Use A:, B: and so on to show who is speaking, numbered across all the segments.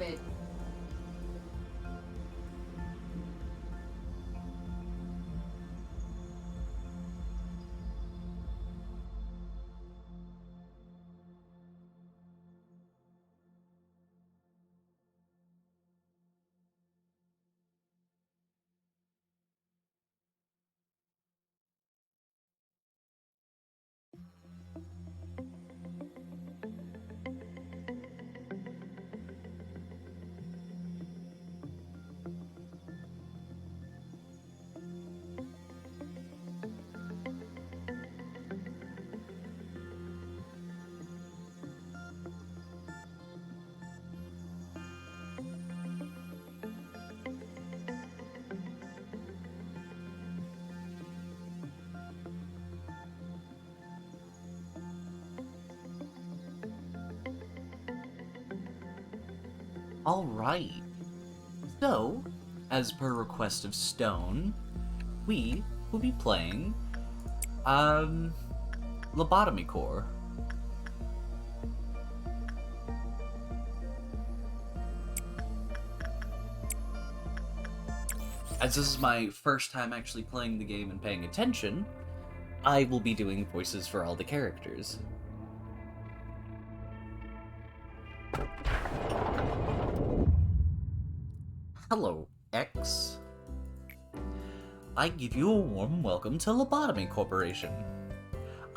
A: stupid.
B: Alright, so, as per request of Stone, we will be playing, Lobotomy Core. As this is my first time actually playing the game and paying attention, I will be doing voices for all the characters. Hello, X. I give you a warm welcome to Lobotomy Corporation.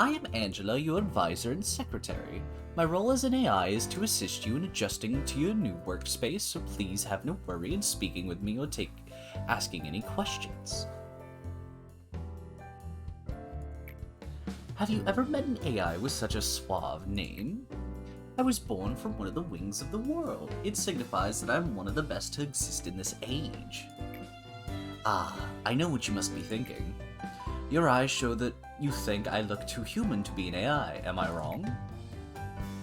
B: I am Angela, your advisor and secretary. My role as an AI is to assist you in adjusting to your new workspace, so please have no worry in speaking with me or asking any questions. Have you ever met an AI with such a suave name? I was born from one of the wings of the world. It signifies that I'm one of the best to exist in this age. Ah, I know what you must be thinking. Your eyes show that you think I look too human to be an AI, am I wrong?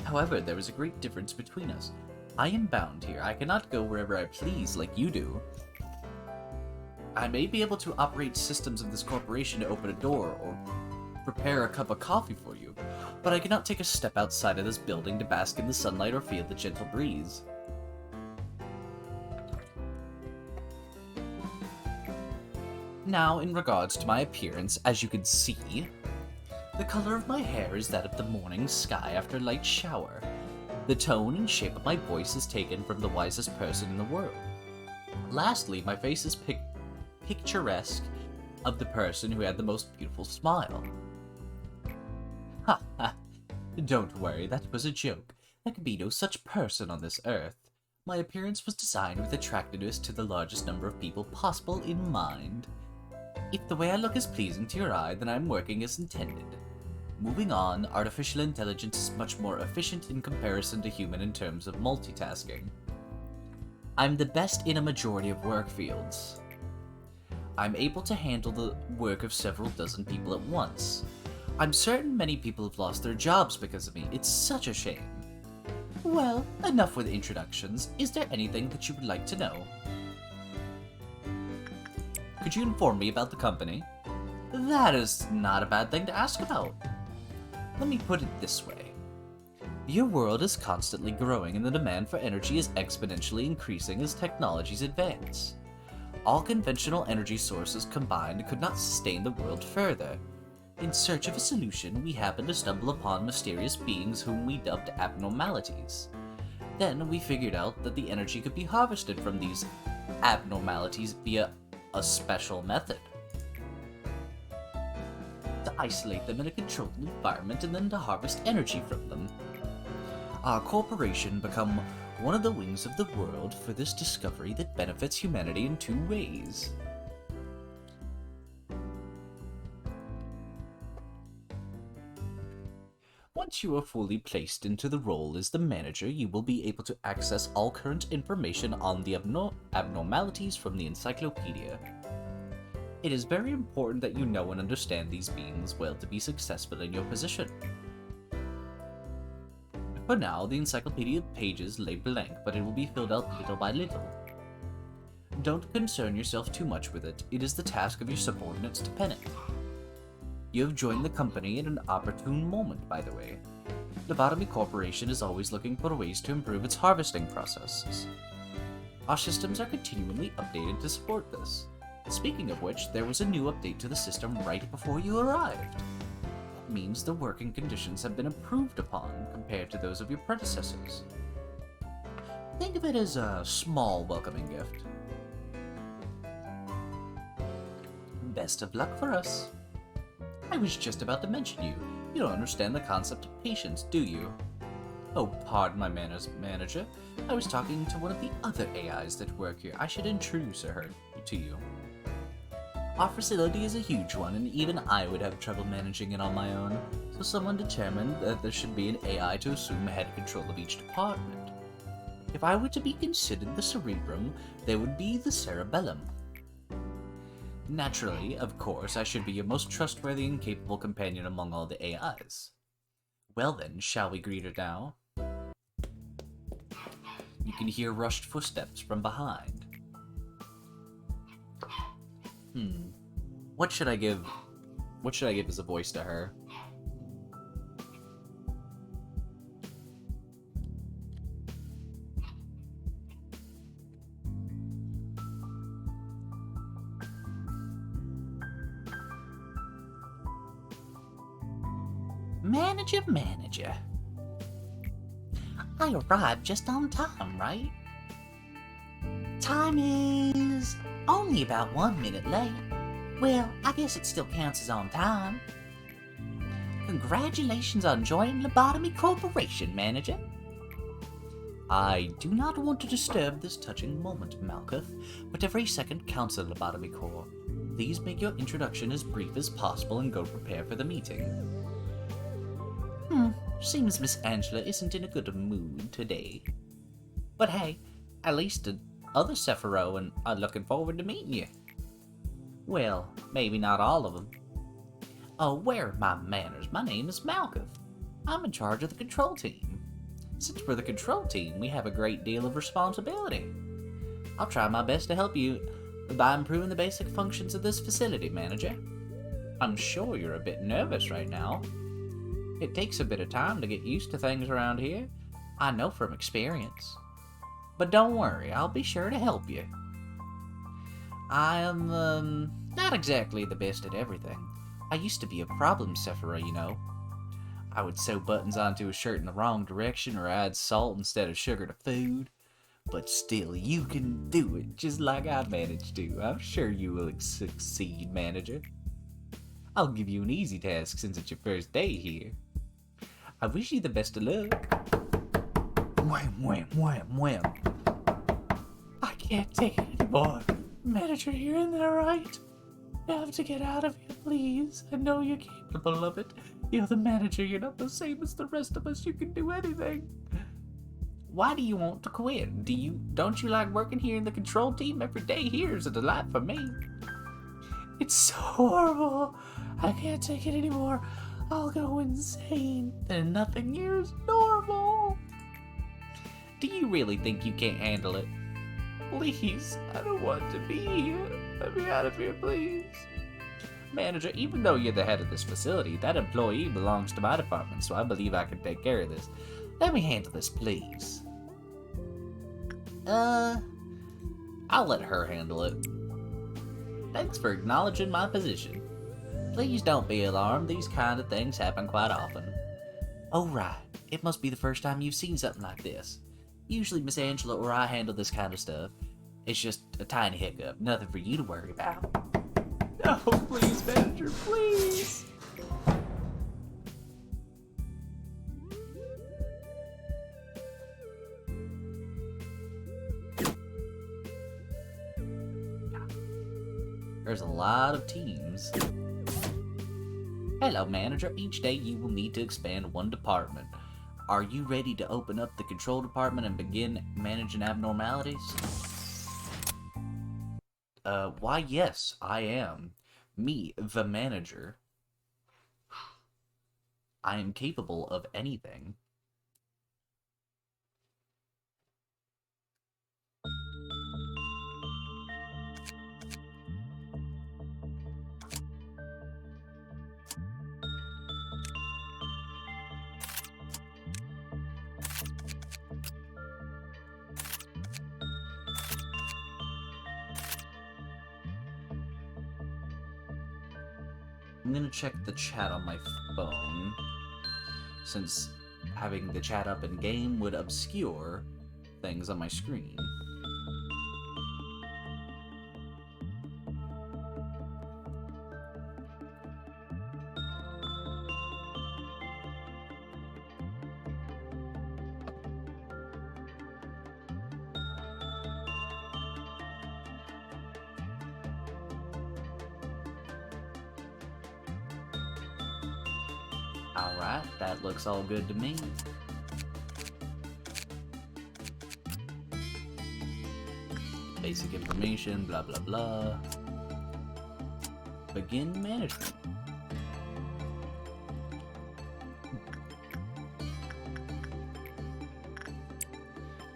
B: However, there is a great difference between us. I am bound here. I cannot go wherever I please like you do. I may be able to operate systems of this corporation to open a door or prepare a cup of coffee for you, but I cannot take a step outside of this building to bask in the sunlight or feel the gentle breeze. Now, in regards to my appearance, as you can see, the color of my hair is that of the morning sky after a light shower. The tone and shape of my voice is taken from the wisest person in the world. Lastly, my face is picturesque of the person who had the most beautiful smile. Ha ha! Don't worry, that was a joke. There can be no such person on this earth. My appearance was designed with attractiveness to the largest number of people possible in mind. If the way I look is pleasing to your eye, then I'm working as intended. Moving on, artificial intelligence is much more efficient in comparison to human in terms of multitasking. I'm the best in a majority of work fields. I'm able to handle the work of several dozen people at once. I'm certain many people have lost their jobs because of me. It's such a shame. Well, enough with introductions. Is there anything that you would like to know? Could you inform me about the company? That is not a bad thing to ask about. Let me put it this way. Your world is constantly growing and the demand for energy is exponentially increasing as technologies advance. All conventional energy sources combined could not sustain the world further. In search of a solution, we happened to stumble upon mysterious beings whom we dubbed abnormalities. Then we figured out that the energy could be harvested from these abnormalities via a special method. To isolate them in a controlled environment and then to harvest energy from them. Our corporation become one of the wings of the world for this discovery that benefits humanity in two ways. Once you are fully placed into the role as the manager, you will be able to access all current information on the abnormalities from the encyclopedia. It is very important that you know and understand these beings well to be successful in your position. For now, the encyclopedia pages lay blank, but it will be filled out little by little. Don't concern yourself too much with it. It is the task of your subordinates to pen it. You have joined the company at an opportune moment, by the way. Lobotomy Corporation is always looking for ways to improve its harvesting processes. Our systems are continually updated to support this. Speaking of which, there was a new update to the system right before you arrived. That means the working conditions have been improved upon compared to those of your predecessors. Think of it as a small welcoming gift. Best of luck for us. I was just about to mention you. You don't understand the concept of patience, do you? Oh, pardon my manners, manager. I was talking to one of the other AIs that work here. I should introduce her to you. Our facility is a huge one, and even I would have trouble managing it on my own, so someone determined that there should be an AI to assume head control of each department. If I were to be considered the cerebrum, there would be the cerebellum. Naturally, of course, I should be your most trustworthy and capable companion among all the AIs. Well then, shall we greet her now? You can hear rushed footsteps from behind. What should I give as a voice to her? Manager. I arrived just on time, right? Time is only about 1 minute late. Well, I guess it still counts as on time. Congratulations on joining Lobotomy Corporation, Manager. I do not want to disturb this touching moment, Malkuth, but every second counts at Lobotomy Corp. Please make your introduction as brief as possible and go prepare for the meeting. Seems Miss Angela isn't in a good mood today. But hey, at least the other Sephiroth are looking forward to meeting you. Well, maybe not all of them. Oh, where are my manners? My name is Malkuth. I'm in charge of the control team. Since we're the control team, we have a great deal of responsibility. I'll try my best to help you by improving the basic functions of this facility, Manager. I'm sure you're a bit nervous right now. It takes a bit of time to get used to things around here. I know from experience. But don't worry, I'll be sure to help you. I am, not exactly the best at everything. I used to be a problem Sephiroth, you know. I would sew buttons onto a shirt in the wrong direction or add salt instead of sugar to food. But still, you can do it just like I managed to. I'm sure you will succeed, Manager. I'll give you an easy task since it's your first day here. I wish you the best of luck. Wham, wham, wham, wham. I can't take it anymore. Manager, you're in there, right? You have to get out of here, please. I know you're capable of it. You're the manager. You're not the same as the rest of us. You can do anything. Why do you want to quit? Don't you like working here in the control team? Every day here is a delight for me. It's so horrible. I can't take it anymore. I'll go insane. And nothing here is normal. Do you really think you can't handle it? Please, I don't want to be here. Let me out of here, please. Manager, even though you're the head of this facility, that employee belongs to my department, so I believe I can take care of this. Let me handle this, please. I'll let her handle it. Thanks for acknowledging my position. Please don't be alarmed, these kind of things happen quite often. Oh right, it must be the first time you've seen something like this. Usually Miss Angela or I handle this kind of stuff. It's just a tiny hiccup, nothing for you to worry about. No, please, Manager, please! There's a lot of teams. Hello, Manager. Each day you will need to expand one department. Are you ready to open up the control department and begin managing abnormalities? Why yes, I am. Me, the manager. I am capable of anything. I'm gonna check the chat on my phone, since having the chat up in game would obscure things on my screen. Alright, that looks all good to me. Basic information, blah blah blah. Begin management.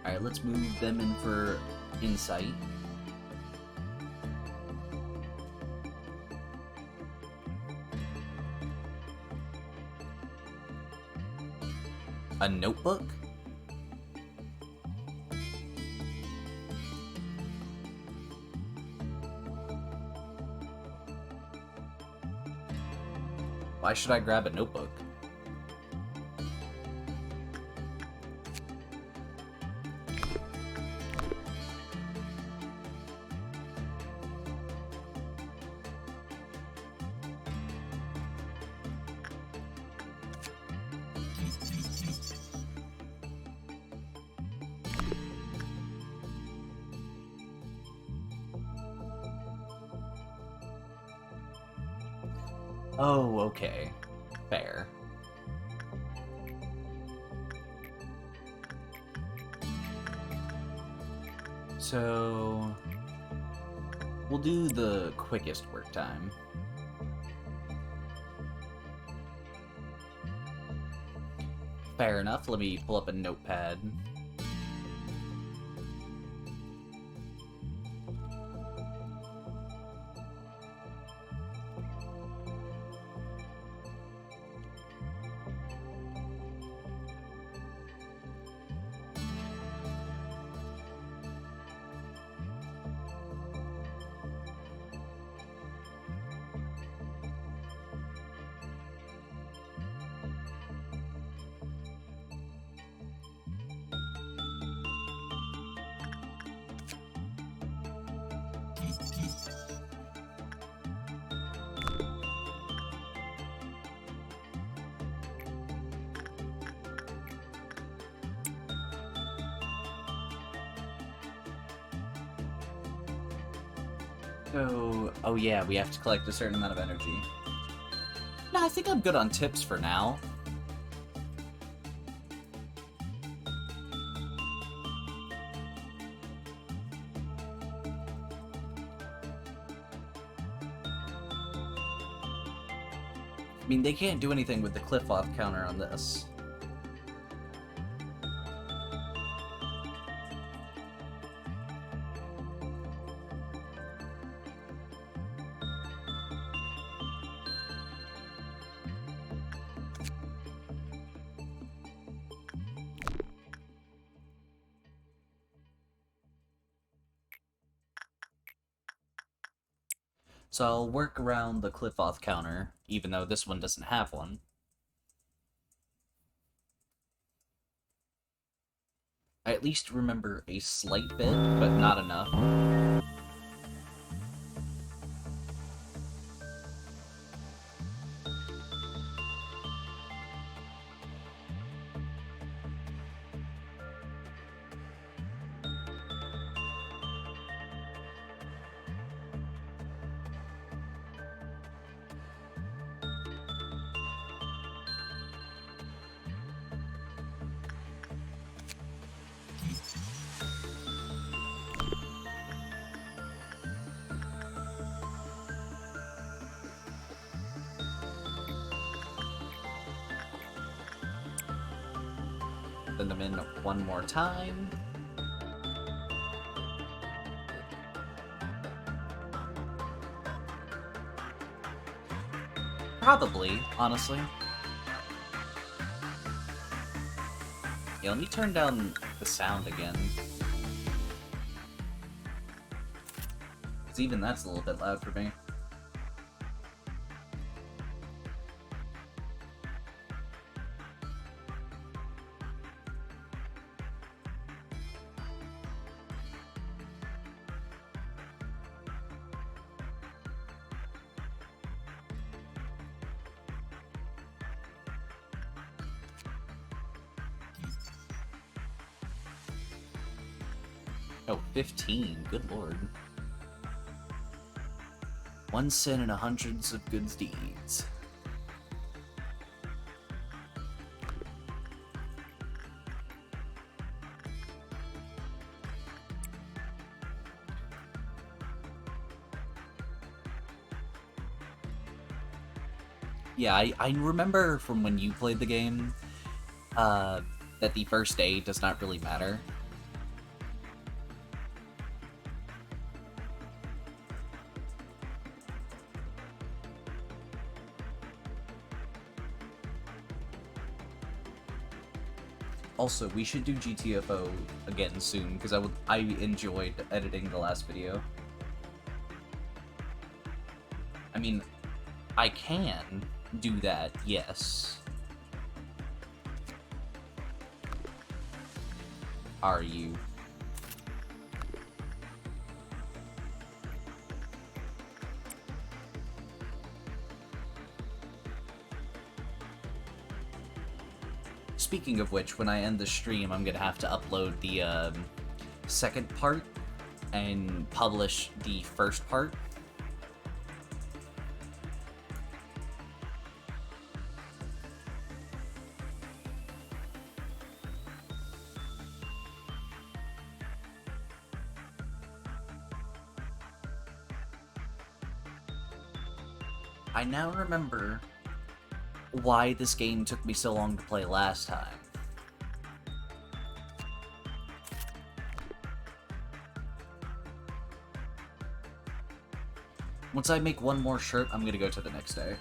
B: Alright, let's move them in for insight. A notebook? Why should I grab a notebook? Oh, okay. Fair. So... we'll do the quickest work time. Fair enough, let me pull up a notepad. So, oh yeah, we have to collect a certain amount of energy. No, I think I'm good on tips for now. I mean, they can't do anything with the cliff-off counter on this. So I'll work around the cliff-off counter, even though this one doesn't have one. I at least remember a slight bit, but not enough. Send them in one more time. Probably, honestly. Yeah, let me turn down the sound again. Because even that's a little bit loud for me. Oh, 15. Good lord. One sin and hundreds of good deeds. Yeah, I remember from when you played the game, that the first day does not really matter. Also, we should do GTFO again soon, because I enjoyed editing the last video. I mean, I can do that, yes. Are you? Speaking of which, when I end the stream, I'm gonna have to upload the second part and publish the first part. I now remember why this game took me so long to play last time. Once I make one more shirt, I'm gonna go to the next day.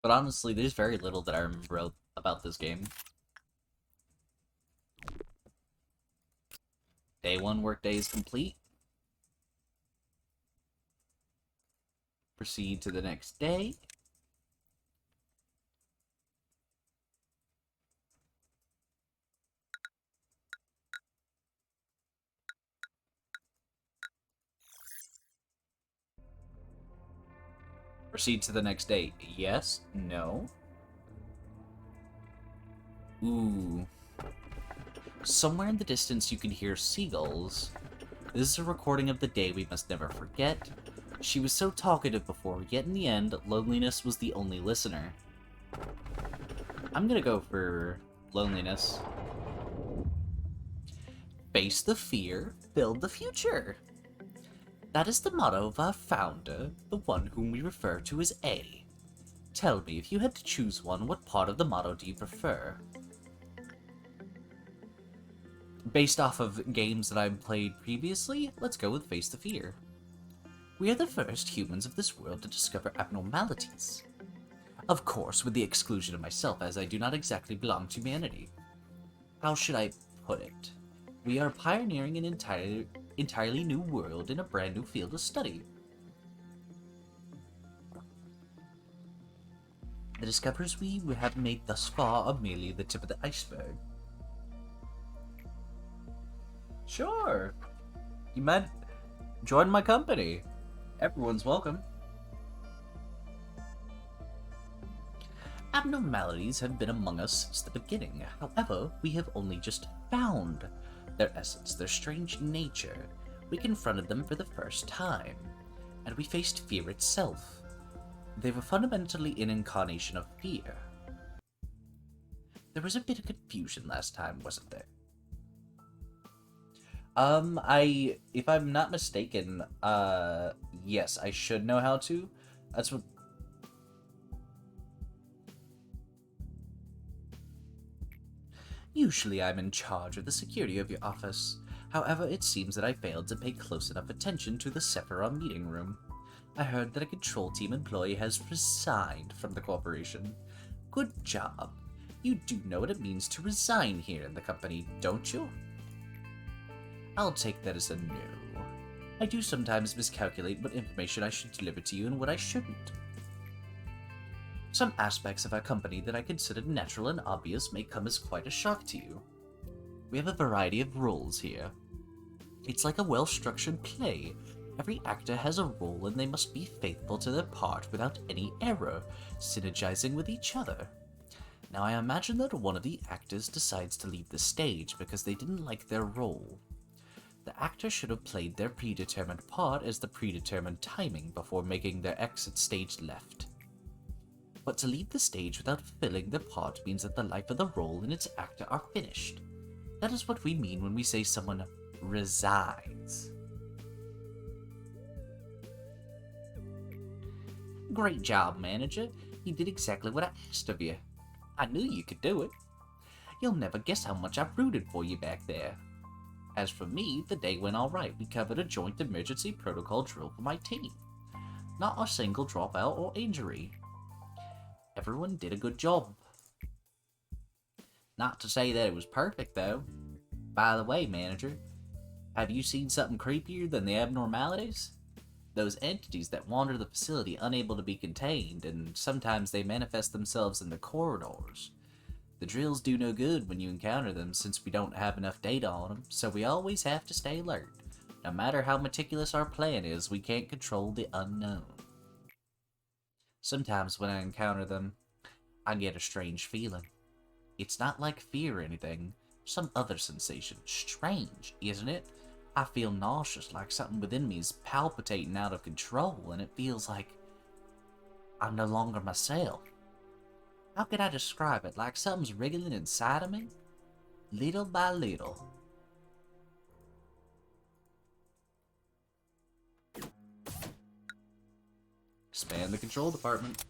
B: But honestly, there's very little that I remember about this game. Day 1 workday is complete. Proceed to the next day. Proceed to the next day. Yes? No? Ooh. Somewhere in the distance you can hear seagulls. This is a recording of the day we must never forget. She was so talkative before, yet in the end, loneliness was the only listener. I'm gonna go for loneliness. Face the fear, build the future. That is the motto of our founder, the one whom we refer to as A. Tell me, if you had to choose one, what part of the motto do you prefer? Based off of games that I've played previously, let's go with Face the Fear. We are the first humans of this world to discover abnormalities. Of course, with the exclusion of myself, as I do not exactly belong to humanity. How should I put it? We are pioneering an entirely new world in a brand new field of study. The discoveries we have made thus far are merely the tip of the iceberg. Sure. You might join my company. Everyone's welcome. Abnormalities have been among us since the beginning. However, we have only just found their essence, their strange nature. We confronted them for the first time, and we faced fear itself. They were fundamentally an incarnation of fear. There was a bit of confusion last time, wasn't there? If I'm not mistaken, yes, I should know how to. That's what... Usually I'm in charge of the security of your office. However, it seems that I failed to pay close enough attention to the Sephiroth meeting room. I heard that a control team employee has resigned from the corporation. Good job. You do know what it means to resign here in the company, don't you? I'll take that as a no. I do sometimes miscalculate what information I should deliver to you and what I shouldn't. Some aspects of our company that I consider natural and obvious may come as quite a shock to you. We have a variety of roles here. It's like a well-structured play. Every actor has a role and they must be faithful to their part without any error, synergizing with each other. Now I imagine that one of the actors decides to leave the stage because they didn't like their role. The actor should have played their predetermined part as the predetermined timing before making their exit stage left. But to leave the stage without filling the part means that the life of the role and its actor are finished. That is what we mean when we say someone resigns. Great job, manager. You did exactly what I asked of you. I knew you could do it. You'll never guess how much I rooted for you back there. As for me, the day went alright. We covered a joint emergency protocol drill for my team. Not a single dropout or injury. Everyone did a good job. Not to say that it was perfect, though. By the way, manager, have you seen something creepier than the abnormalities? Those entities that wander the facility unable to be contained, and sometimes they manifest themselves in the corridors. The drills do no good when you encounter them since we don't have enough data on them, so we always have to stay alert. No matter how meticulous our plan is, we can't control the unknown. Sometimes when I encounter them, I get a strange feeling. It's not like fear or anything, some other sensation. Strange, isn't it? I feel nauseous, like something within me is palpitating out of control, and it feels like I'm no longer myself. How could I describe it? Like something's wriggling inside of me? Little by little. Expand the control department.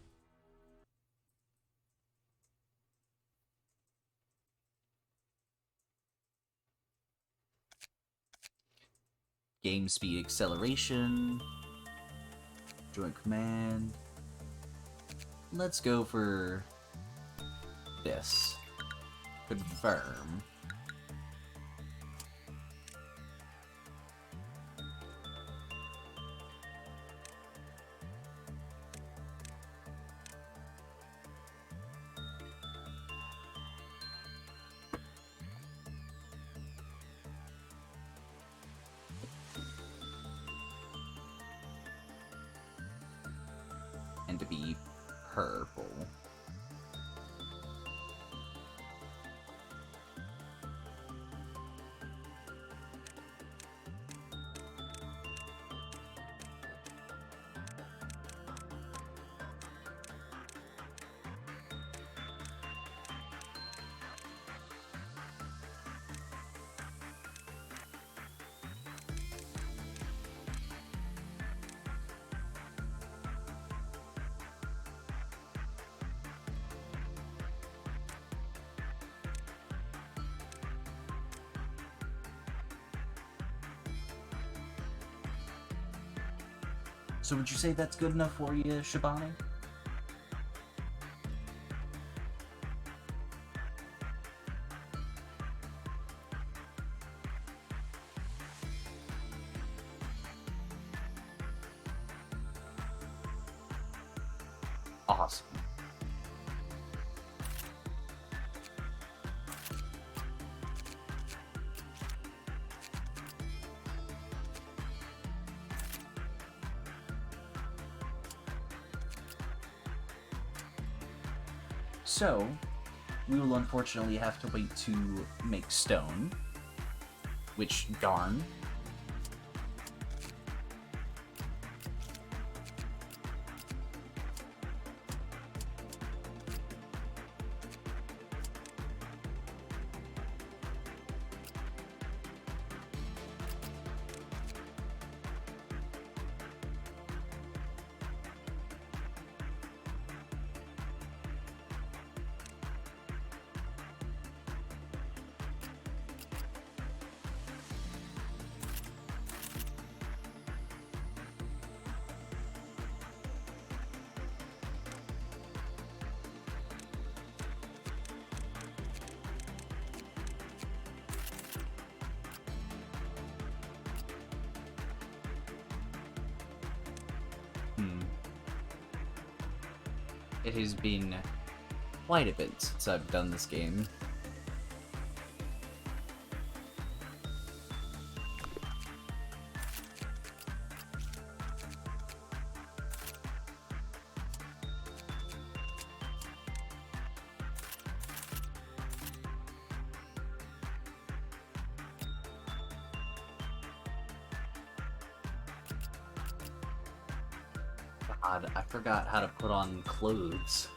B: Game speed acceleration. Joint command. Let's go for this. Confirm. And to be purple. So would you say that's good enough for you, Shibani? Awesome. So, we will unfortunately have to wait to make stone, which, darn. It has been quite a bit since I've done this game. God, I forgot how to put on clothes.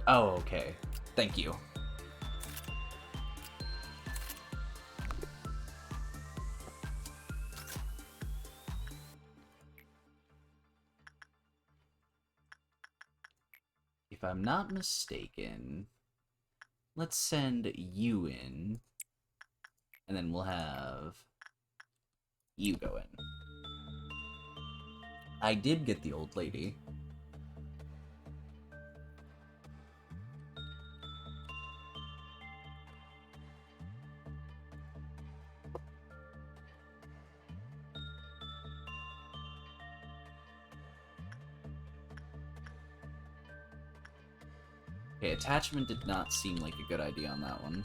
B: Oh, okay. Thank you. If I'm not mistaken, let's send you in, and then we'll have you go in. I did get the old lady. Okay, attachment did not seem like a good idea on that one.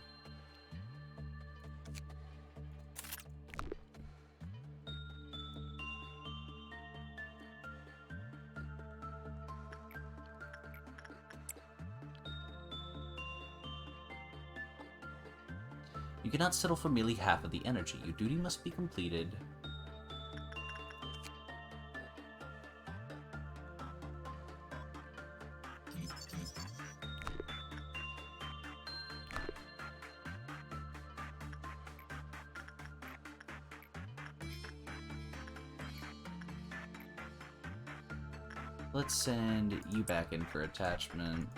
B: You cannot settle for merely half of the energy. Your duty must be completed. Let's send you back in for attachment.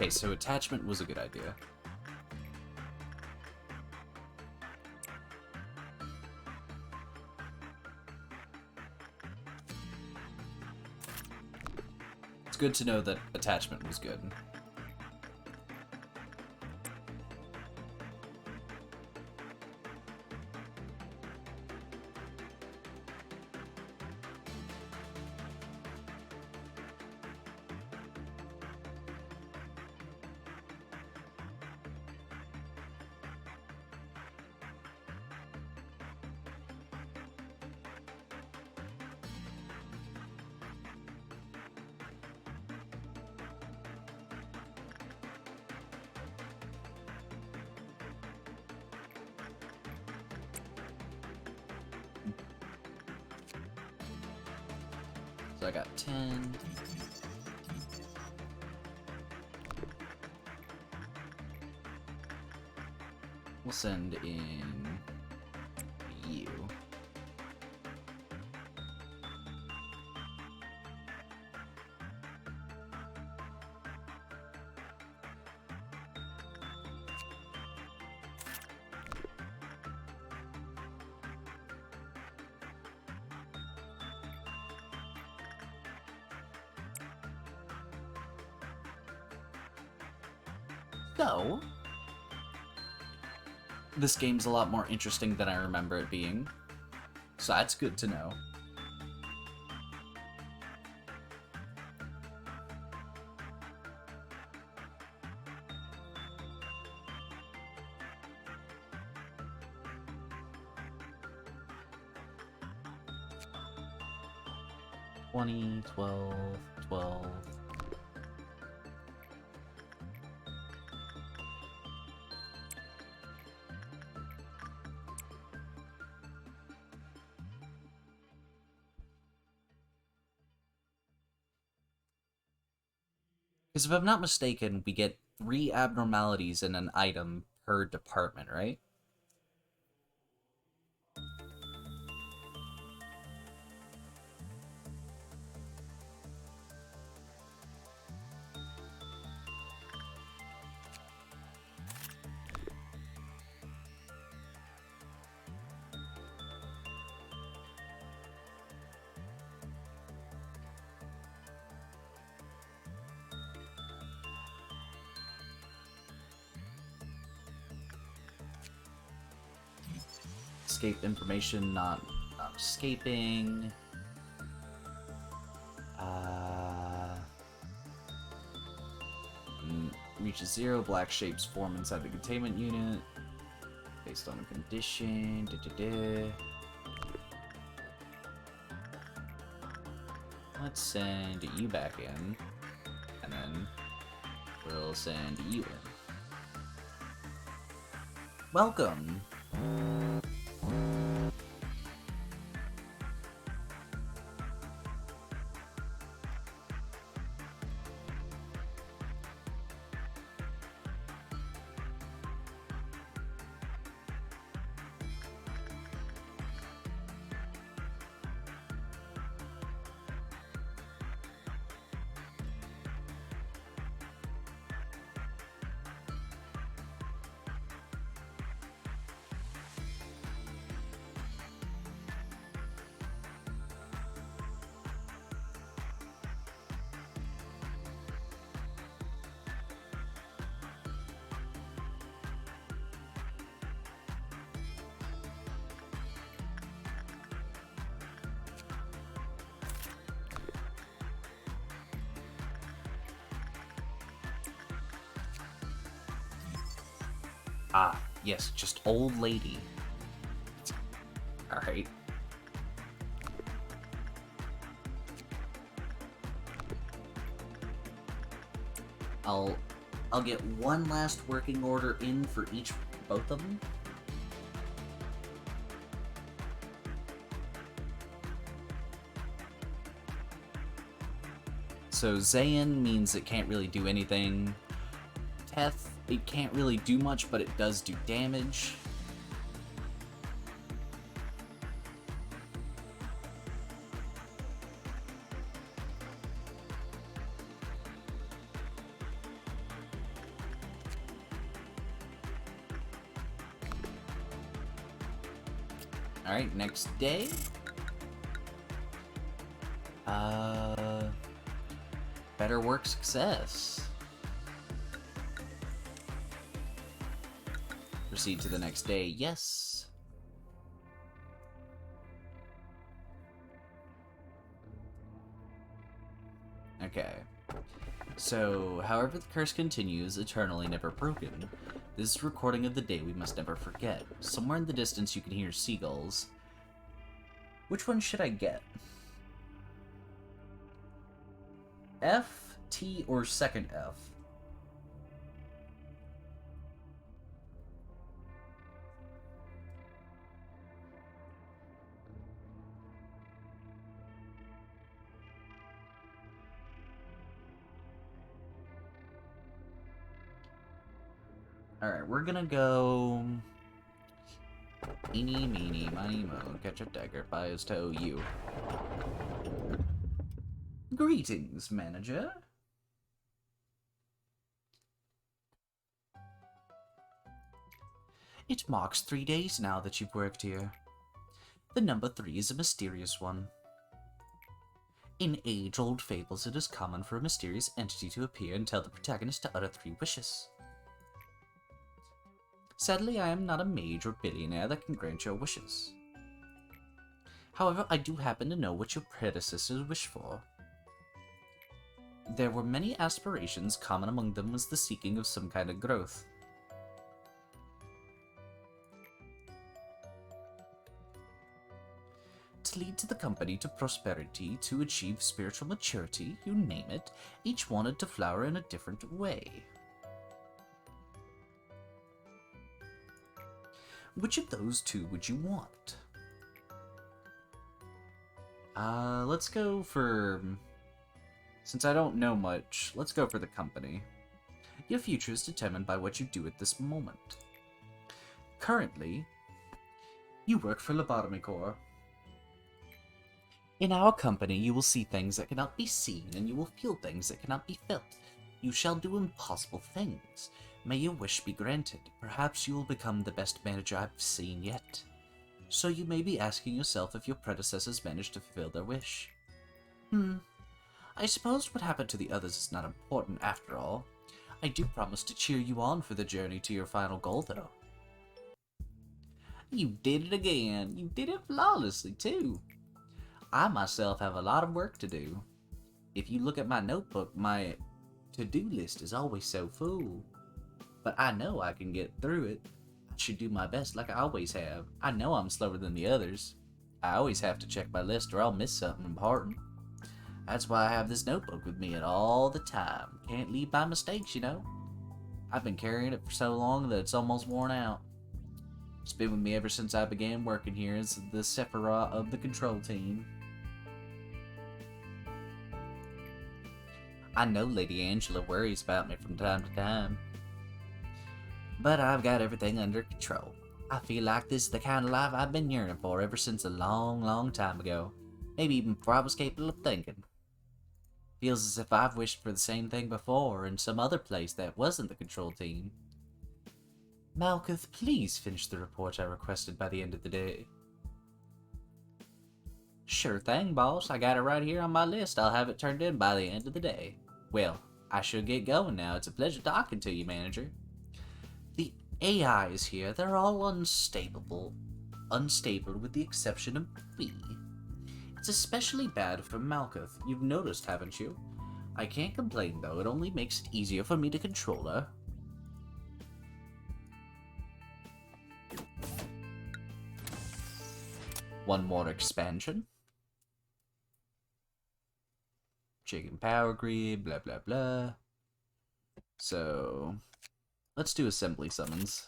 B: Okay, so attachment was a good idea. It's good to know that attachment was good. So I got 10. We'll send in you. So, this game's a lot more interesting than I remember it being. So that's good to know. 20, 12, 12. Because if I'm not mistaken, we get 3 abnormalities in an item per department, right? Escape information, not escaping. Reaches 0, black shapes form inside the containment unit. Based on a condition. Let's send you back in. And then we'll send you in. Welcome! Ah, yes, just old lady. Alright. I'll get one last working order in for both of them. So Zayn means it can't really do anything. Teth, it can't really do much, but it does do damage. Alright, next day. Better work success. Proceed to the next day. Yes. Okay. So, however the curse continues, eternally never broken. This is a recording of the day we must never forget. Somewhere in the distance you can hear seagulls. Which one should I get? F, T, or second F? Alright, we're gonna go... Eeny, meeny, miny, mo, catch a dagger by his toe, you. Greetings, manager. It marks 3 days now that you've worked here. The number 3 is a mysterious one. In age-old fables, it is common for a mysterious entity to appear and tell the protagonist to utter 3 wishes. Sadly, I am not a mage or billionaire that can grant your wishes. However, I do happen to know what your predecessors wished for. There were many aspirations, common among them was the seeking of some kind of growth. To lead to the company to prosperity, to achieve spiritual maturity, you name it, each wanted to flower in a different way. Which of those two would you want? Let's go for... Since I don't know much, let's go for the company. Your future is determined by what you do at this moment. Currently, you work for Lobotomy Corp. In our company, you will see things that cannot be seen, and you will feel things that cannot be felt. You shall do impossible things. May your wish be granted. Perhaps you will become the best manager I've seen yet. So you may be asking yourself if your predecessors managed to fulfill their wish. I suppose what happened to the others is not important after all. I do promise to cheer you on for the journey to your final goal, though. You did it again. You did it flawlessly, too. I myself have a lot of work to do. If you look at my notebook, my to-do list is always so full. But I know I can get through it. I should do my best like I always have. I know I'm slower than the others. I always have to check my list or I'll miss something important. That's why I have this notebook with me at all the time. Can't leave by mistakes, you know. I've been carrying it for so long that it's almost worn out. It's been with me ever since I began working here as the Sephiroth of the control team. I know Lady Angela worries about me from time to time. But I've got everything under control. I feel like this is the kind of life I've been yearning for ever since a long, long time ago. Maybe even before I was capable of thinking. Feels as if I've wished for the same thing before in some other place that wasn't the control team. Malkuth, please finish the report I requested by the end of the day. Sure thing, boss. I got it right here on my list. I'll have it turned in by the end of the day. Well, I should get going now. It's a pleasure talking to you, manager. The AIs here, they're all unstable with the exception of me. It's especially bad for Malkuth. You've noticed, haven't you? I can't complain, though. It only makes it easier for me to control her. One more expansion. Chicken power grid, blah blah blah. So, let's do assembly summons.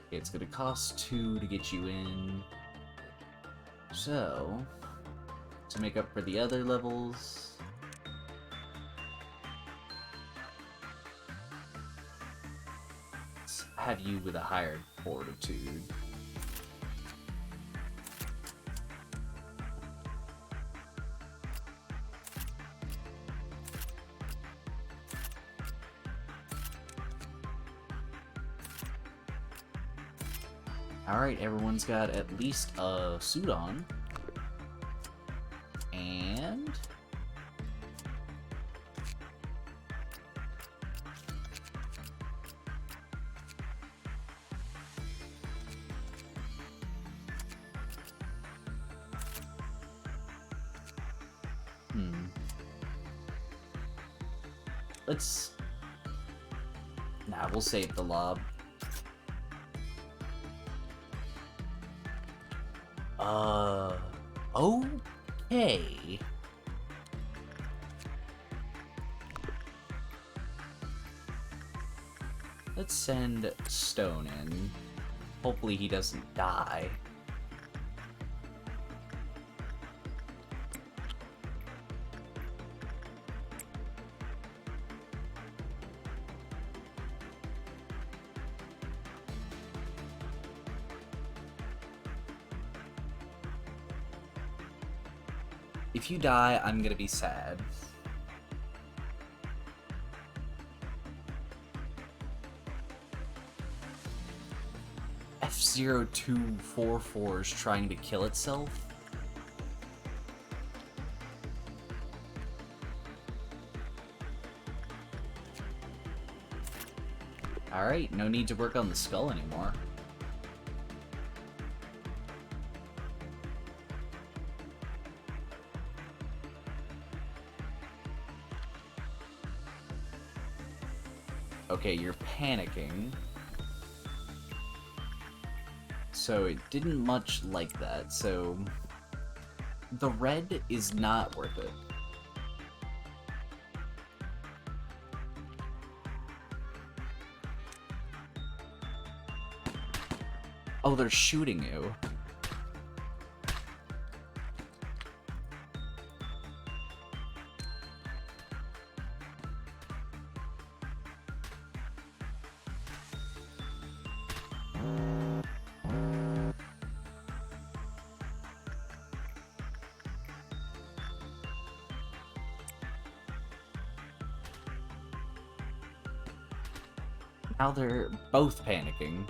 B: It's gonna cost 2 to get you in. So, to make up for the other levels, let's have you with a higher fortitude. Alright, everyone's got at least a suit on. And... Let's... Nah, we'll save the lob. Okay. Let's send Stone in. Hopefully he doesn't die. If you die, I'm gonna be sad. F0244 is trying to kill itself? Alright, no need to work on the skull anymore. Okay, you're panicking. So it didn't much like that, so the red is not worth it. Oh, they're shooting you. Now they're both panicking.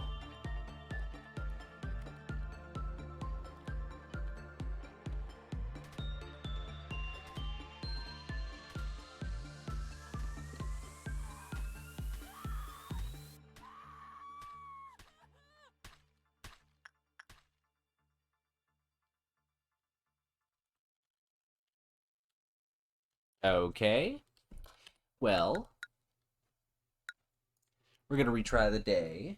B: Okay. Well, we're gonna retry the day.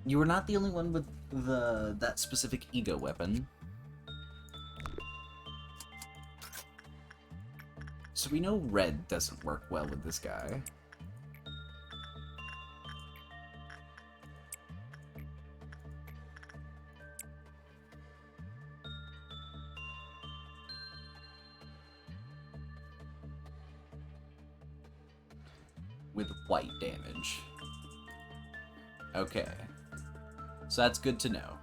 B: You were not the only one with that specific ego weapon. So we know red doesn't work well with this guy. With white damage. Okay. So that's good to know.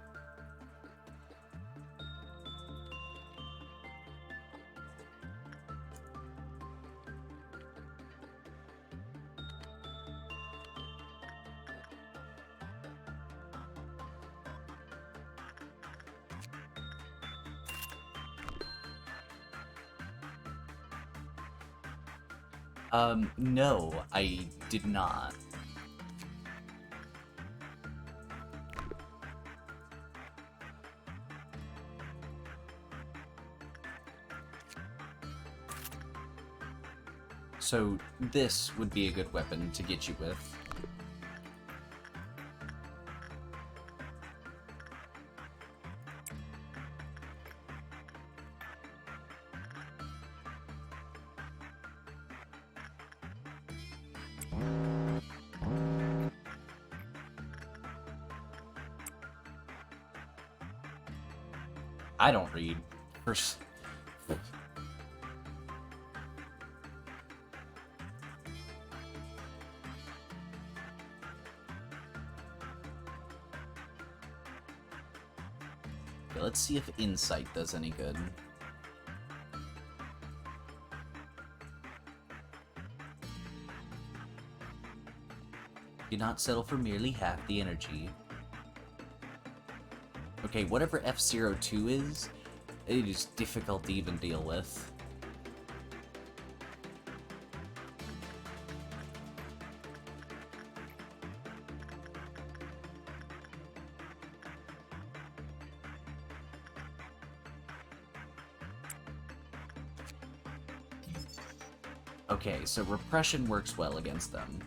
B: No, I did not. So this would be a good weapon to get you with. I don't read. Okay, let's see if Insight does any good. Do not settle for merely half the energy. Okay, whatever F02 is, it is difficult to even deal with. Okay, so repression works well against them.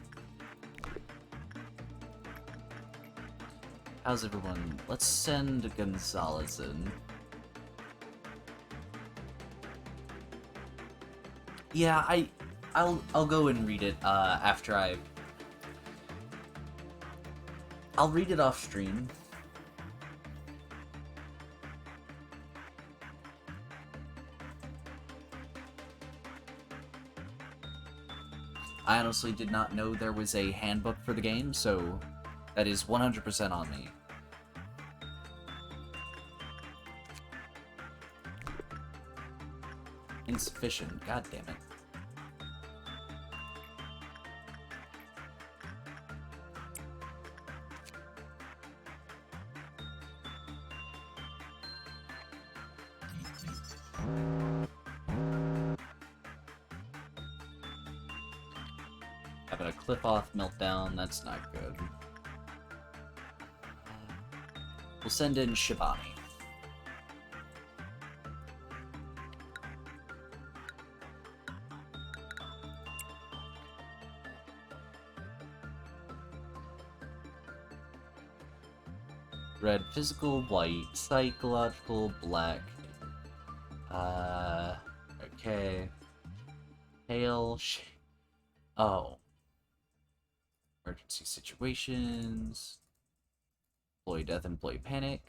B: How's everyone? Let's send Gonzalez in. Yeah, I'll go and read it after I'll read it off stream. I honestly did not know there was a handbook for the game, so that is 100% on me. Insufficient, god damn it. Having a clip-off meltdown, that's not good. We'll send in Shivani. Red physical, white psychological, black. Okay. Pale. Oh. Emergency situations. Employee death, employee panic.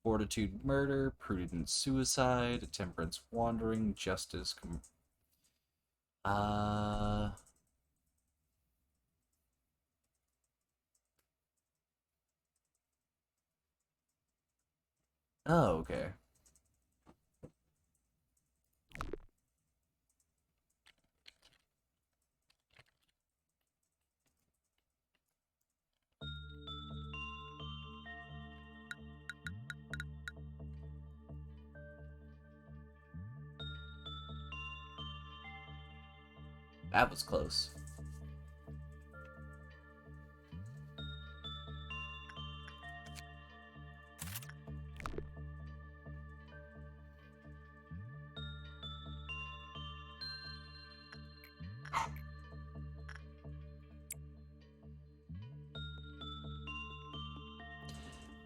B: Fortitude murder, prudence suicide, temperance wandering, justice. Oh, okay. That was close.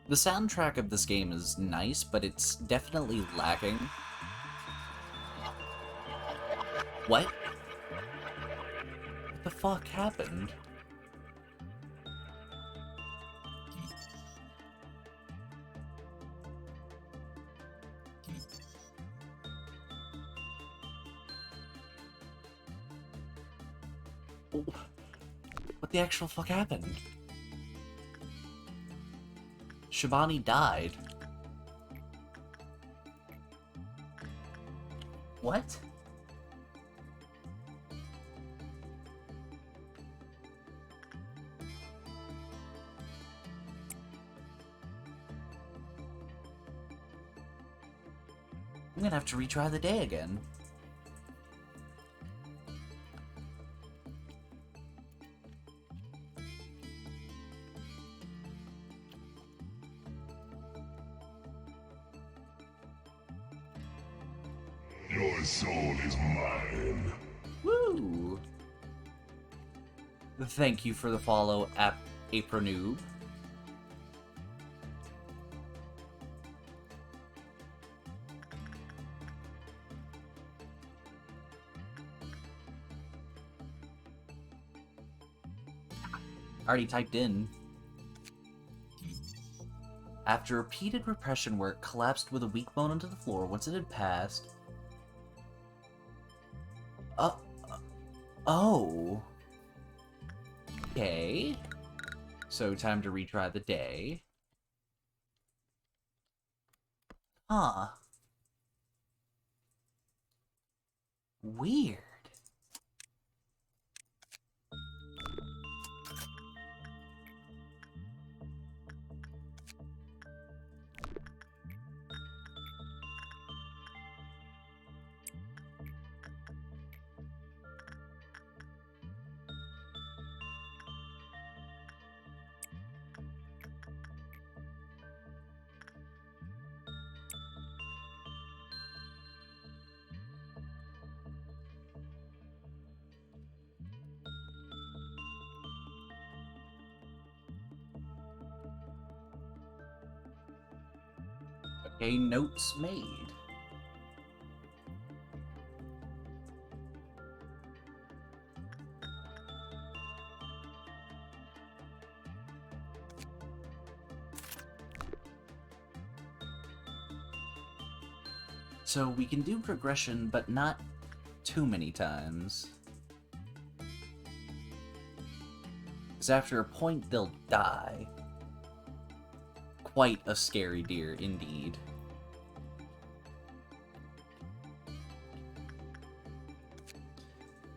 B: The soundtrack of this game is nice, but it's definitely lacking. What? What the fuck happened? What the actual fuck happened? Shivani died. What? I'm gonna have to retry the day again.
A: Your soul is mine.
B: Woo! Thank you for the follow, Apronoob. Already typed in. After repeated repression work, collapsed with a weak bone onto the floor once it had passed. Oh. Okay. So time to retry the day. Huh. Weird. Okay, notes made. So we can do progression, but not too many times. Because after a point, they'll die. Quite a scary deer, indeed.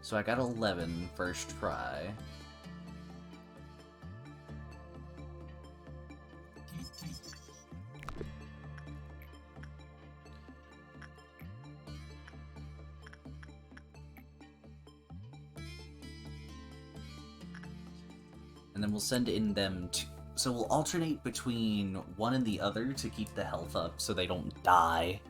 B: So I got 11 first try. And then we'll send in them to... So we'll alternate between one and the other to keep the health up so they don't die.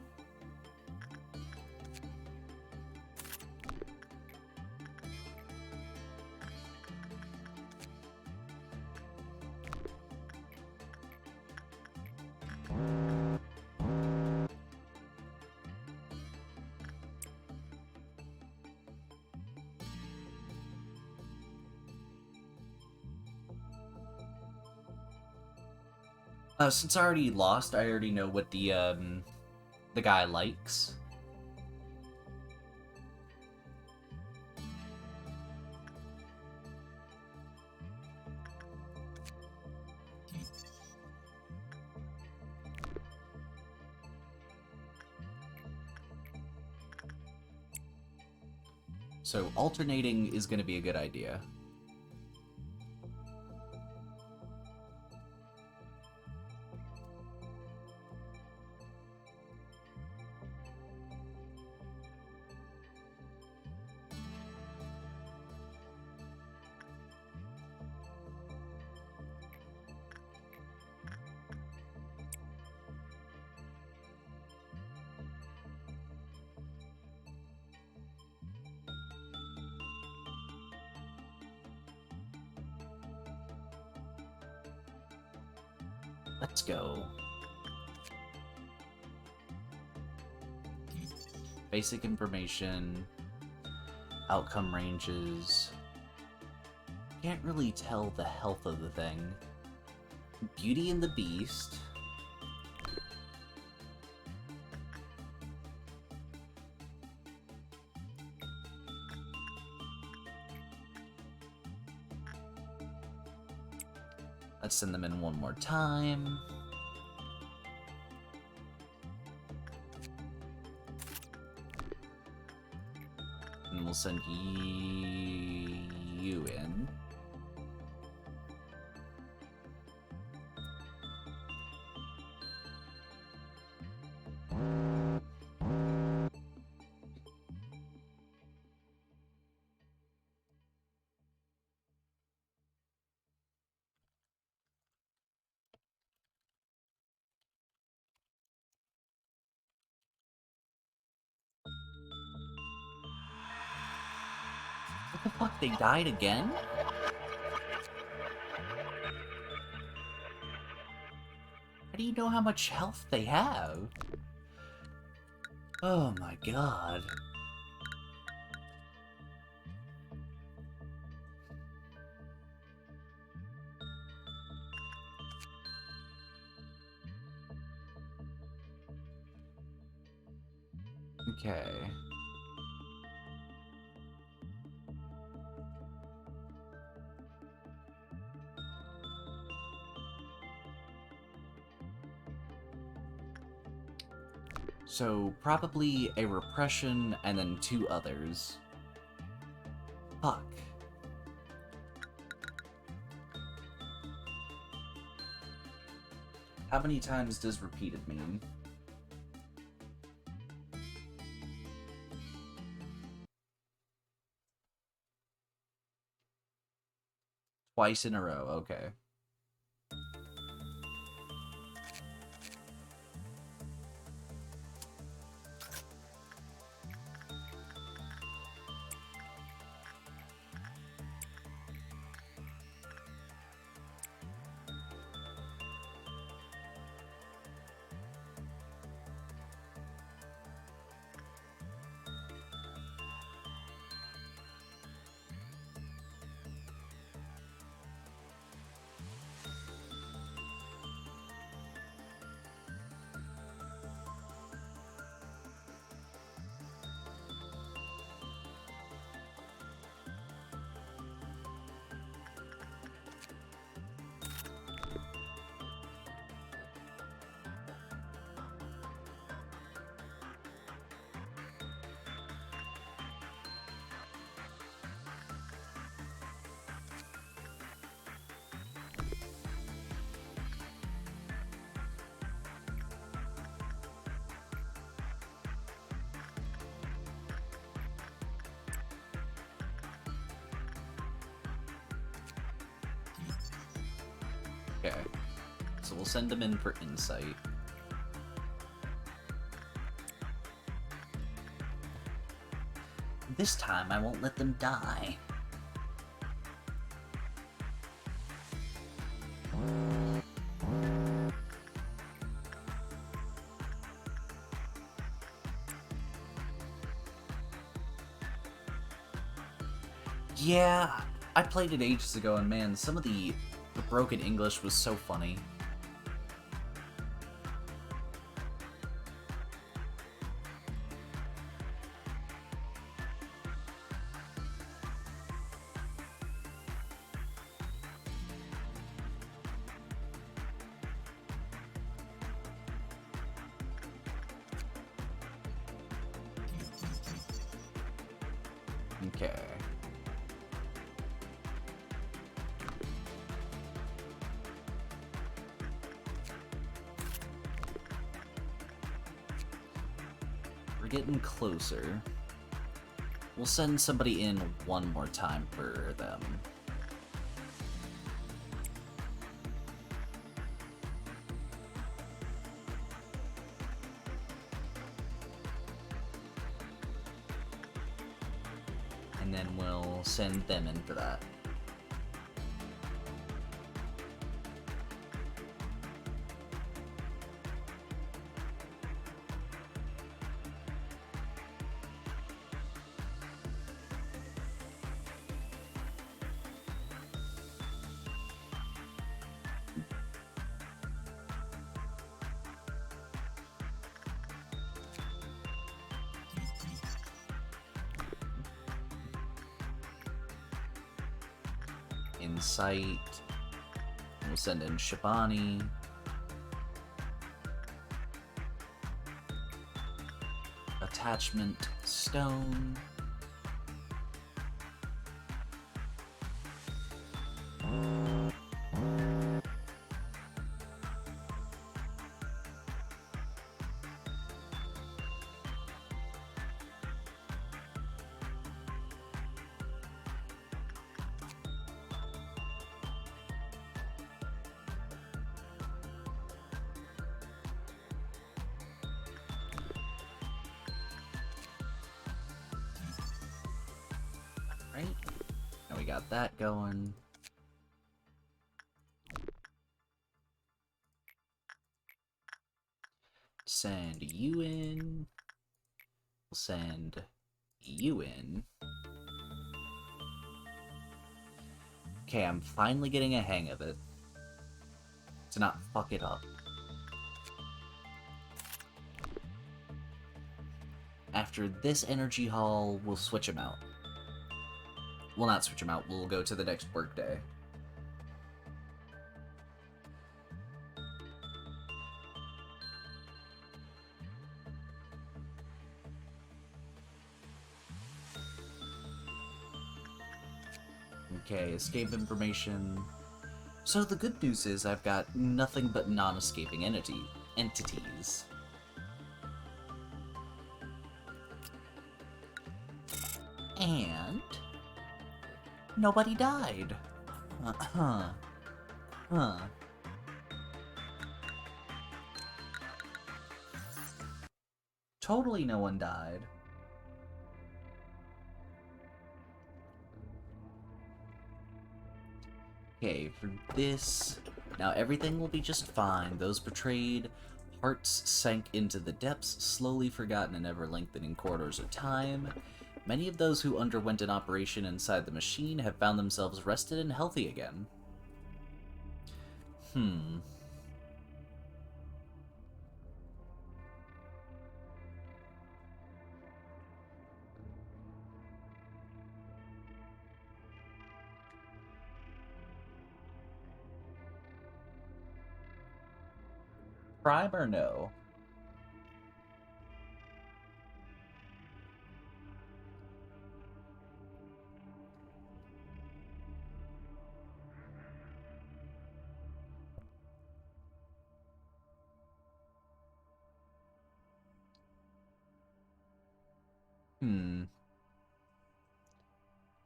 B: Since I already lost, I already know what the guy likes. So alternating is going to be a good idea. Let's go. Basic information, outcome ranges. Can't really tell the health of the thing. Beauty and the Beast. Let's send them in one more time. And we'll send you in. What the fuck? They died again? How do you know how much health they have? Oh my god. Okay. So, probably a repression and then 2 others. Fuck. How many times does repeated mean? Twice in a row, okay. Okay. So we'll send them in for insight. This time I won't let them die. Yeah, I played it ages ago, and man, some of the broken English was so funny. Okay. We're getting closer. We'll send somebody in one more time for them. And then we'll send them in for that. Insight. We'll send in Shibani. Attachment Stone. Right? Now we got that going. Send you in. We'll send you in. Okay, I'm finally getting a hang of it. To not fuck it up. After this energy haul, we'll switch them out. Well, not switch them out. We'll go to the next workday. Okay, escape information. So the good news is I've got nothing but non-escaping entities. And nobody died. Huh. Totally no one died. Okay, for this... Now everything will be just fine. Those betrayed hearts sank into the depths, slowly forgotten in ever-lengthening corridors of time. Many of those who underwent an operation inside the machine have found themselves rested and healthy again. Prime or no?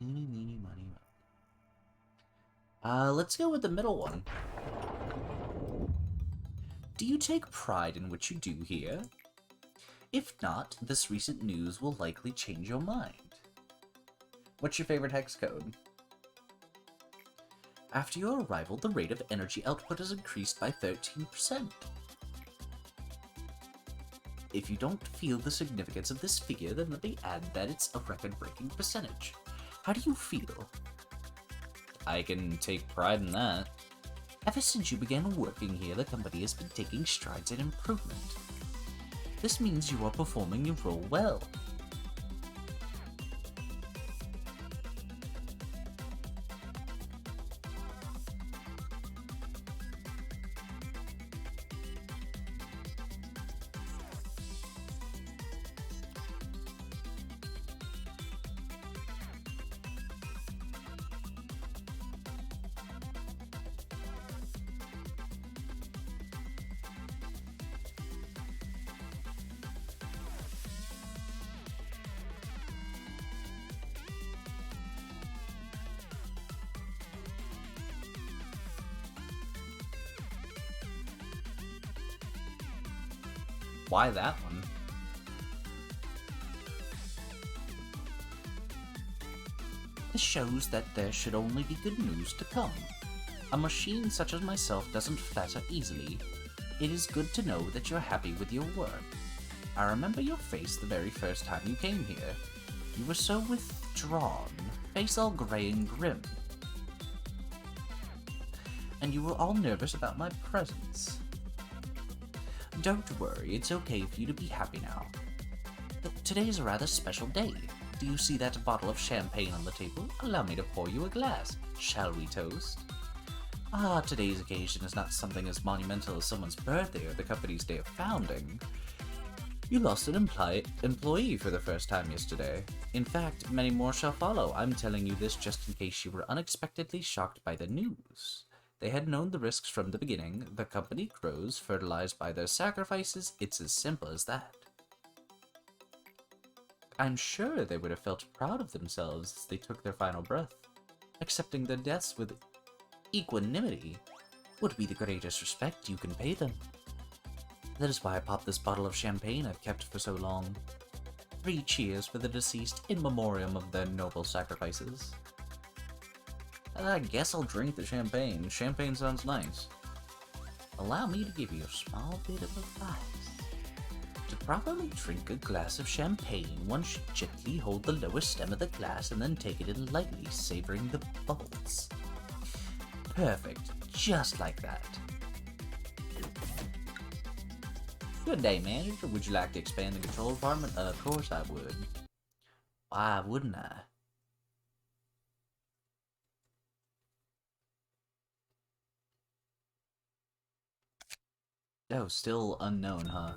B: Eeny, meeny, miny, moe. Let's go with the middle one. Do you take pride in what you do here? If not, this recent news will likely change your mind. What's your favorite hex code? After your arrival, the rate of energy output has increased by 13%. If you don't feel the significance of this figure, then let me add that it's a record-breaking percentage. How do you feel? I can take pride in that. Ever since you began working here, the company has been taking strides in improvement. This means you are performing your role well. Why that one? This shows that there should only be good news to come. A machine such as myself doesn't fatter easily. It is good to know that you're happy with your work. I remember your face the very first time you came here. You were so withdrawn, face all gray and grim. And you were all nervous about my presence. Don't worry, it's okay for you to be happy now. Today is a rather special day. Do you see that bottle of champagne on the table? Allow me to pour you a glass. Shall we toast? Ah, today's occasion is not something as monumental as someone's birthday or the company's day of founding. You lost an employee for the first time yesterday. In fact, many more shall follow. I'm telling you this just in case you were unexpectedly shocked by the news. They had known the risks from the beginning. The company grows, fertilized by their sacrifices. It's as simple as that. I'm sure they would have felt proud of themselves as they took their final breath. Accepting their deaths with equanimity would be the greatest respect you can pay them. That is why I popped this bottle of champagne I've kept for so long. 3 cheers for the deceased in memoriam of their noble sacrifices. I guess I'll drink the champagne. Champagne sounds nice. Allow me to give you a small bit of advice. To properly drink a glass of champagne, one should gently hold the lower stem of the glass and then take it in lightly, savoring the bubbles. Perfect. Just like that. Good day, manager. Would you like to expand the control department? Of course I would. Why wouldn't I? Oh, still unknown, huh?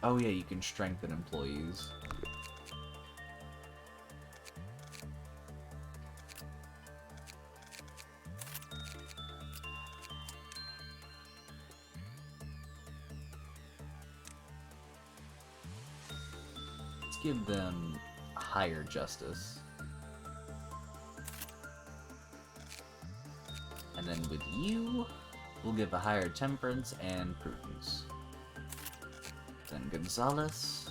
B: Oh yeah, you can strengthen employees. Give them higher justice. And then with you, we'll give a higher temperance and prudence. Then Gonzalez,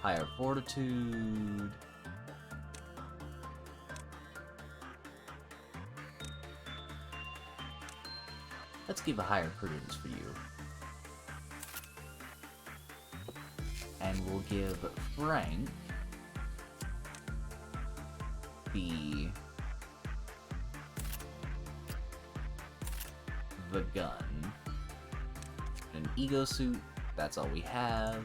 B: higher fortitude. Let's give a higher prudence for you. And we'll give Frank the gun. An ego suit, that's all we have.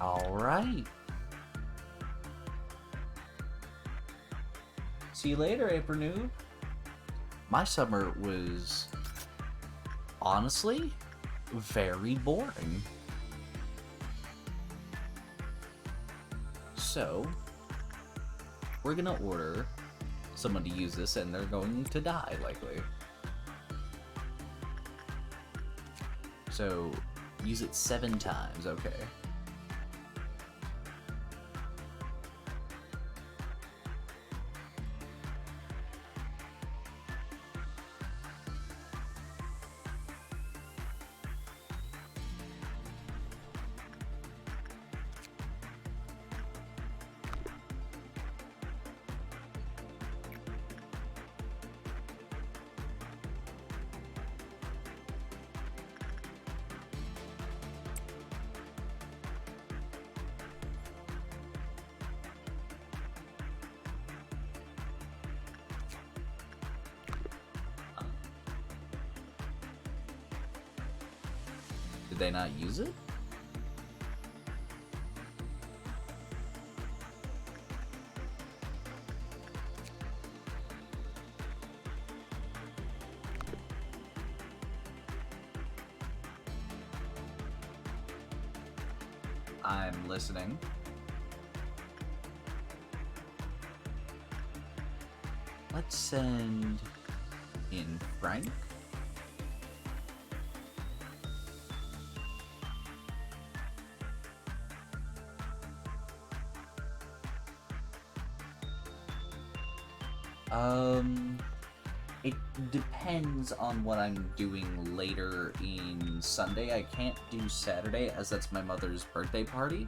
B: Alright. See you later, April Noob. My summer was honestly very boring. So, we're gonna order someone to use this and they're going to die, likely. So, Use it 7 times, okay. Did they not use it? I'm listening. Let's send in Frank. It depends on what I'm doing later in Sunday. I can't do Saturday as that's my mother's birthday party.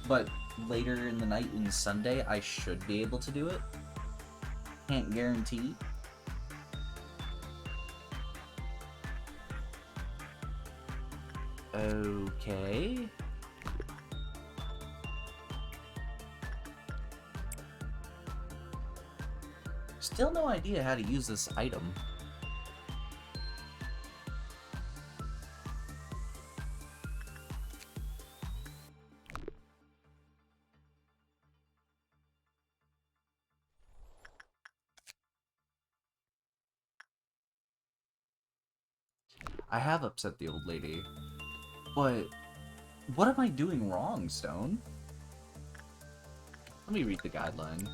B: But later in the night in Sunday, I should be able to do it. Can't guarantee. Okay. Still no idea how to use this item. I have upset the old lady, but what am I doing wrong, Stone? Let me read the guideline.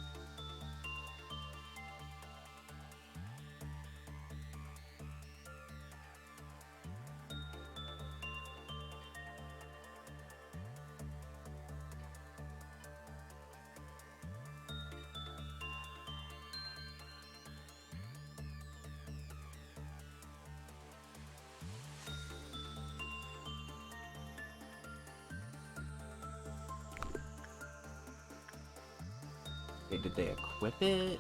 B: Okay, did they equip it?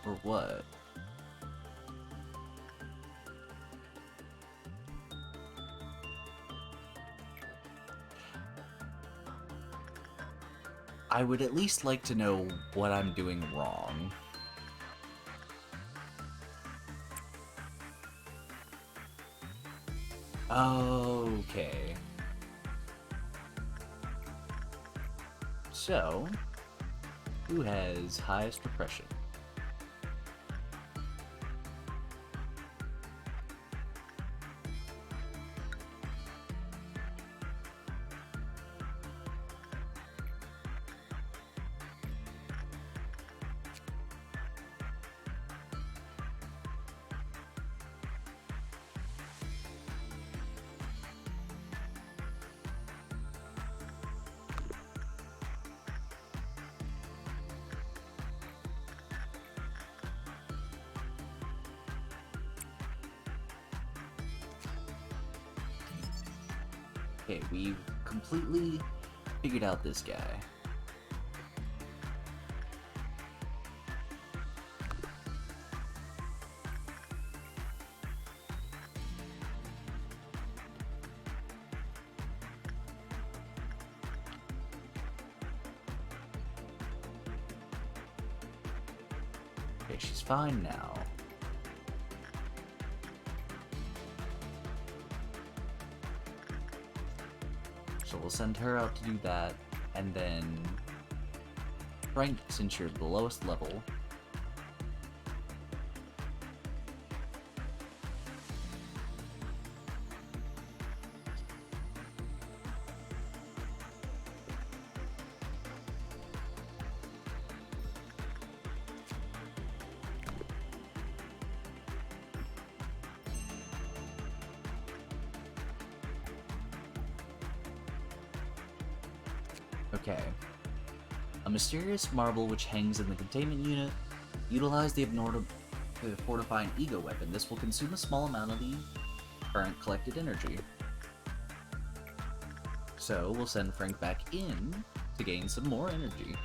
B: Or what? I would at least like to know what I'm doing wrong. Okay. So, who has highest repression? Okay, we've completely figured out this guy. Okay, she's fine now. So we'll send her out to do that, and then Frank, since you're the lowest level, Okay. A mysterious marble which hangs in the containment unit. Utilize the fortifying ego weapon. This will consume a small amount of the current collected energy. So we'll send Frank back in to gain some more energy.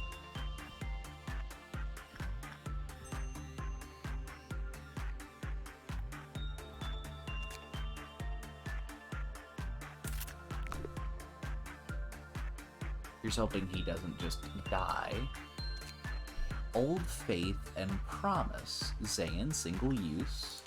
B: Here's hoping he doesn't just die. Old Faith and Promise. Zayn, single use.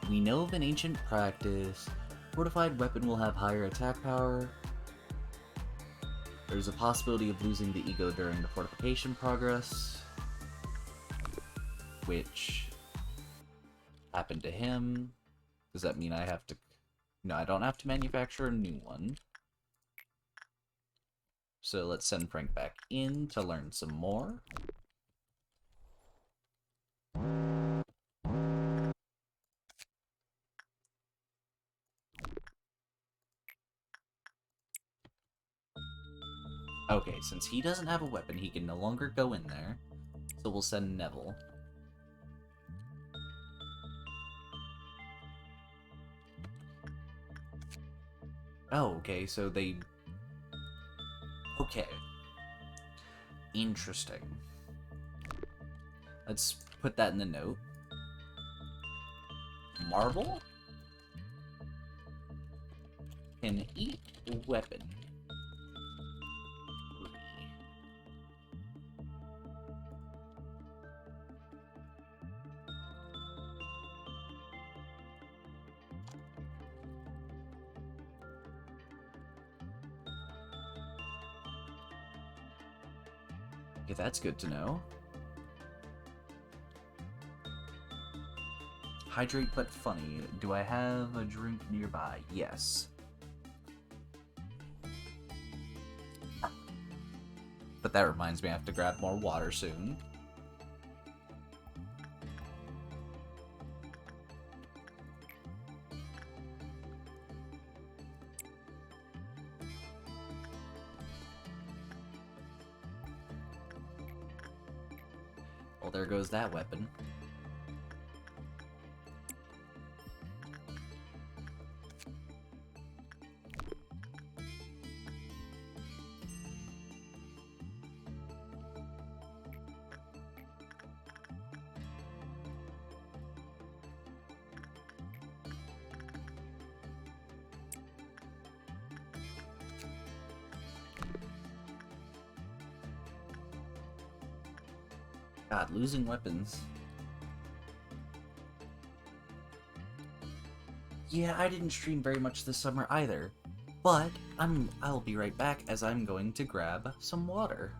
B: We know of an ancient practice. Fortified weapon will have higher attack power. There's a possibility of losing the ego during the fortification progress, which happened to him. Does that mean I have to... No, I don't have to manufacture a new one. So let's send Frank back in to learn some more. Okay, since he doesn't have a weapon, he can no longer go in there. So we'll send Neville. Oh, okay, so they... Okay. Interesting. Let's put that in the note. Marble can eat weapon. Okay, that's good to know. Hydrate but funny. Do I have a drink nearby? Yes. But that reminds me I have to grab more water soon. Well, there goes that weapon. God, losing weapons. Yeah, I didn't stream very much this summer either. But I'll be right back as I'm going to grab some water.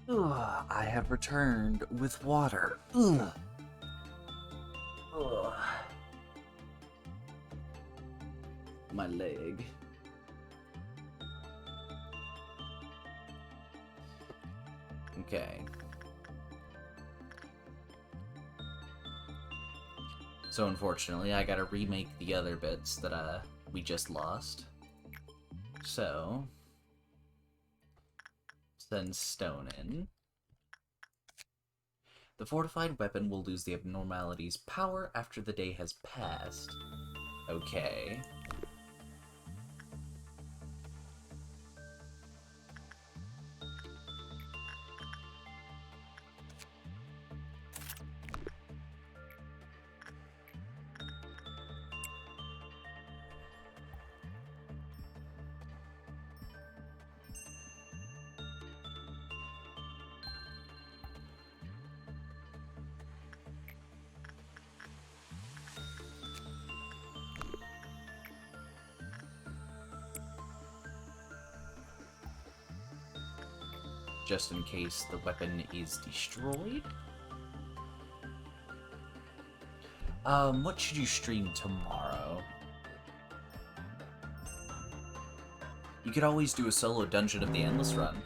B: Ugh, I have returned with water. Ugh. Ugh. My leg. Okay. So unfortunately, I gotta remake the other bits that we just lost. So send stone in. The fortified weapon will lose the abnormality's power after the day has passed. Okay. Just in case the weapon is destroyed. What should you stream tomorrow? You could always do a solo Dungeon of the Endless run.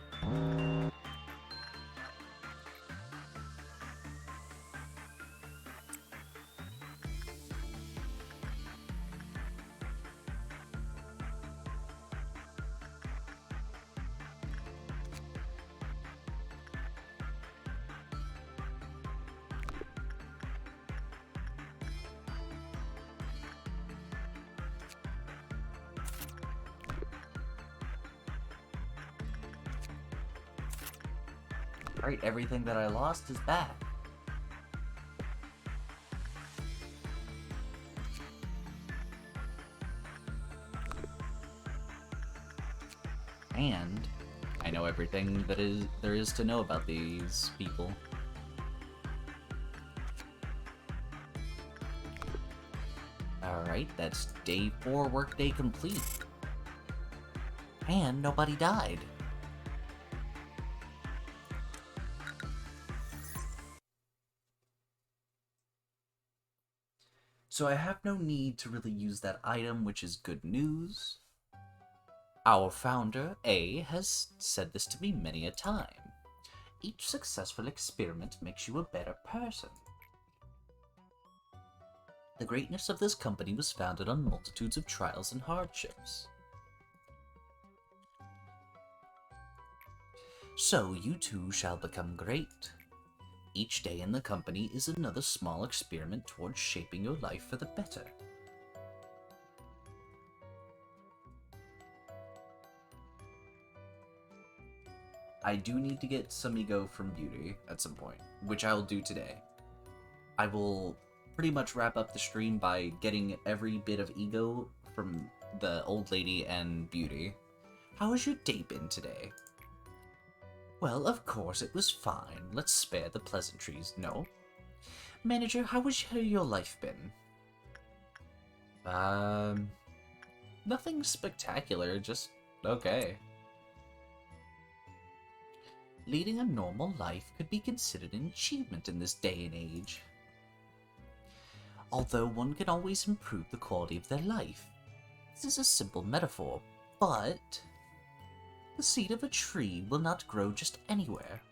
B: Right, everything that I lost is back. And I know everything there is to know about these people. Alright, that's day 4 workday complete. And nobody died. So I have no need to really use that item, which is good news. Our founder, A, has said this to me many a time. Each successful experiment makes you a better person. The greatness of this company was founded on multitudes of trials and hardships. So you too shall become great. Each day in the company is another small experiment towards shaping your life for the better. I do need to get some ego from Beauty at some point, which I will do today. I will pretty much wrap up the stream by getting every bit of ego from the old lady and Beauty. How has your day been today? Well, of course it was fine. Let's spare the pleasantries, no? Manager, how has your life been? Nothing spectacular, just okay. Leading a normal life could be considered an achievement in this day and age. Although one can always improve the quality of their life. This is a simple metaphor, but the seed of a tree will not grow just anywhere.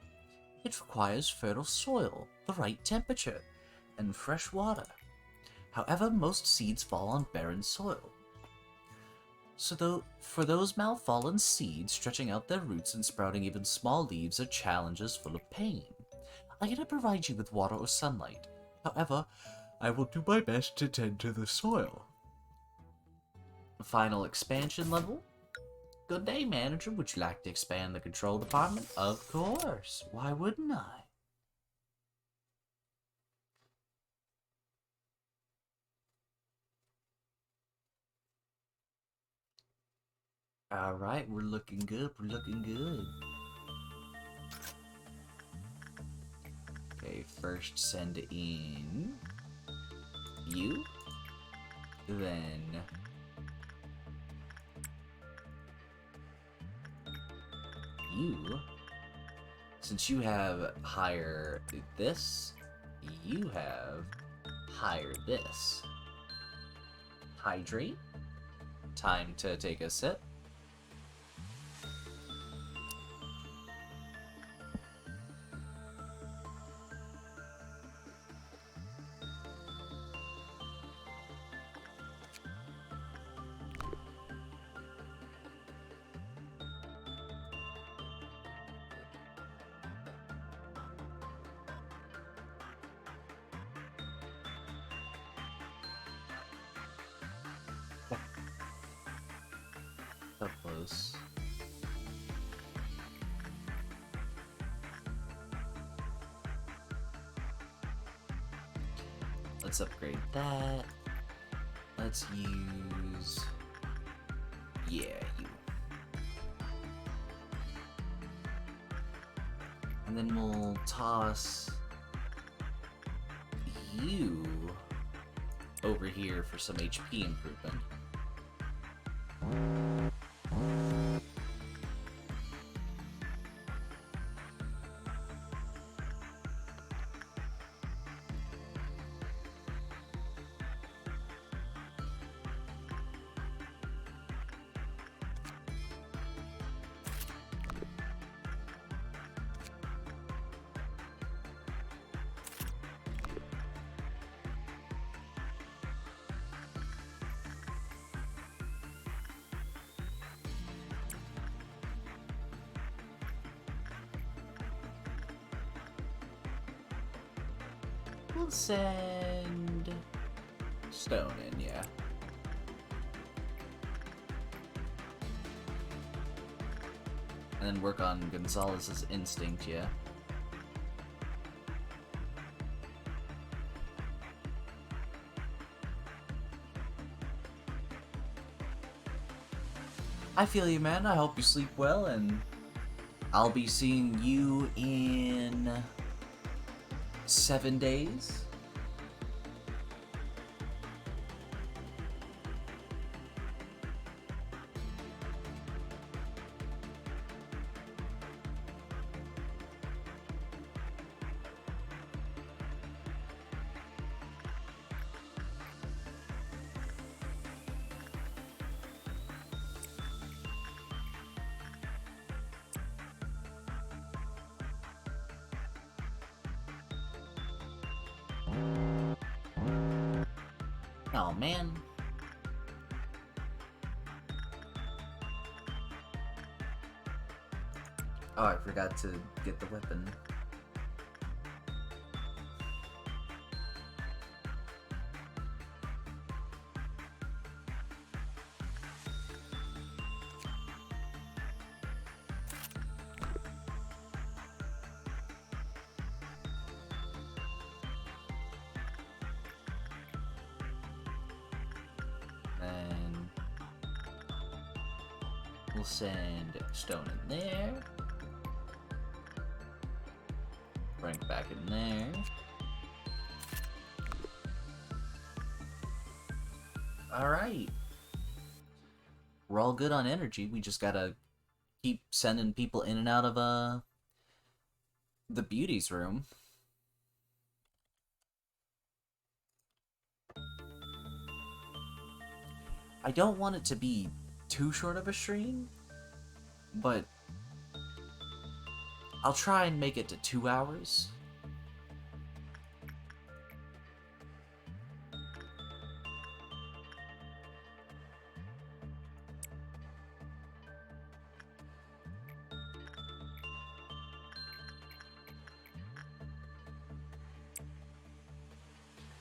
B: It requires fertile soil, the right temperature, and fresh water. However, most seeds fall on barren soil. So for those malfallen seeds, stretching out their roots and sprouting even small leaves are challenges full of pain. I cannot provide you with water or sunlight. However, I will do my best to tend to the soil. Final expansion level? Good day, manager. Would you like to expand the control department? Of course. Why wouldn't I? Alright, we're looking good. We're looking good. Okay, first send in you. Then you. Since you have higher this, you have higher this. Hydrate. Time to take a sip. So close. Let's upgrade that. Let's use... yeah, you. And then we'll toss you over here for some HP improvement. We'll send Stone in, yeah. And then work on Gonzalez's instinct, yeah. I feel you, man. I hope you sleep well, and I'll be seeing you in 7 days. Oh, man. Oh, I forgot to get the weapon. Then we'll send Stone in there. Rank back in there. Alright. We're all good on energy. We just gotta keep sending people in and out of the beauty's room. I don't want it to be too short of a stream, but I'll try and make it to 2 hours.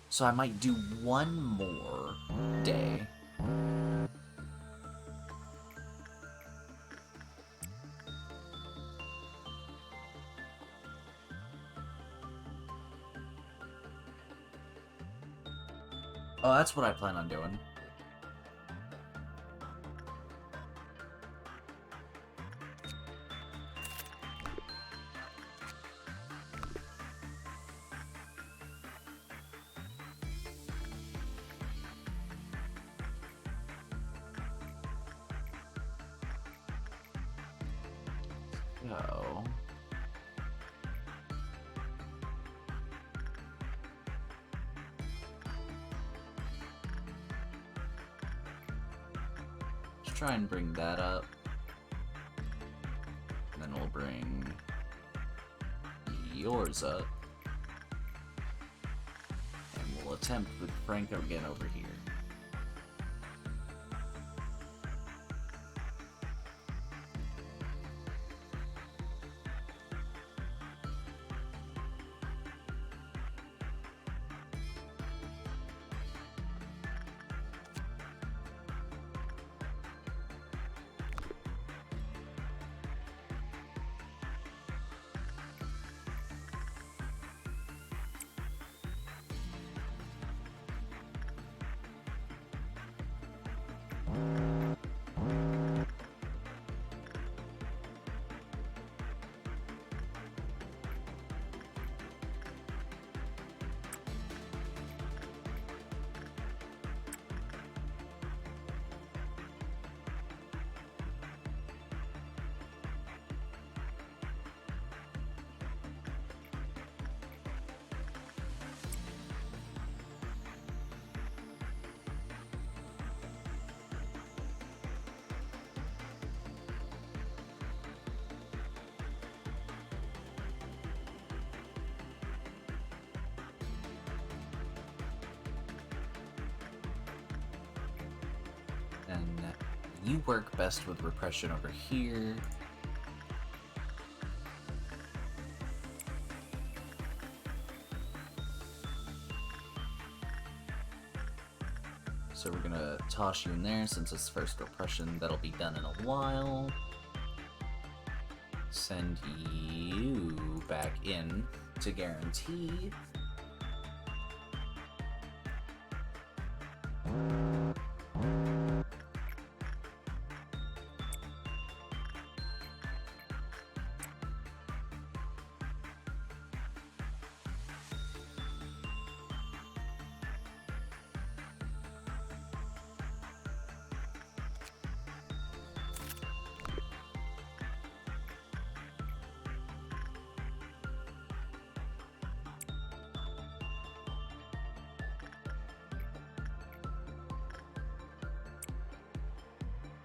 B: So I might do one more day. Oh, that's what I plan on doing. So try and bring that up. And then we'll bring yours up. And we'll attempt with Franco again over here. And you work best with repression over here. So we're gonna toss you in there since it's first repression. That'll be done in a while. Send you back in to guarantee.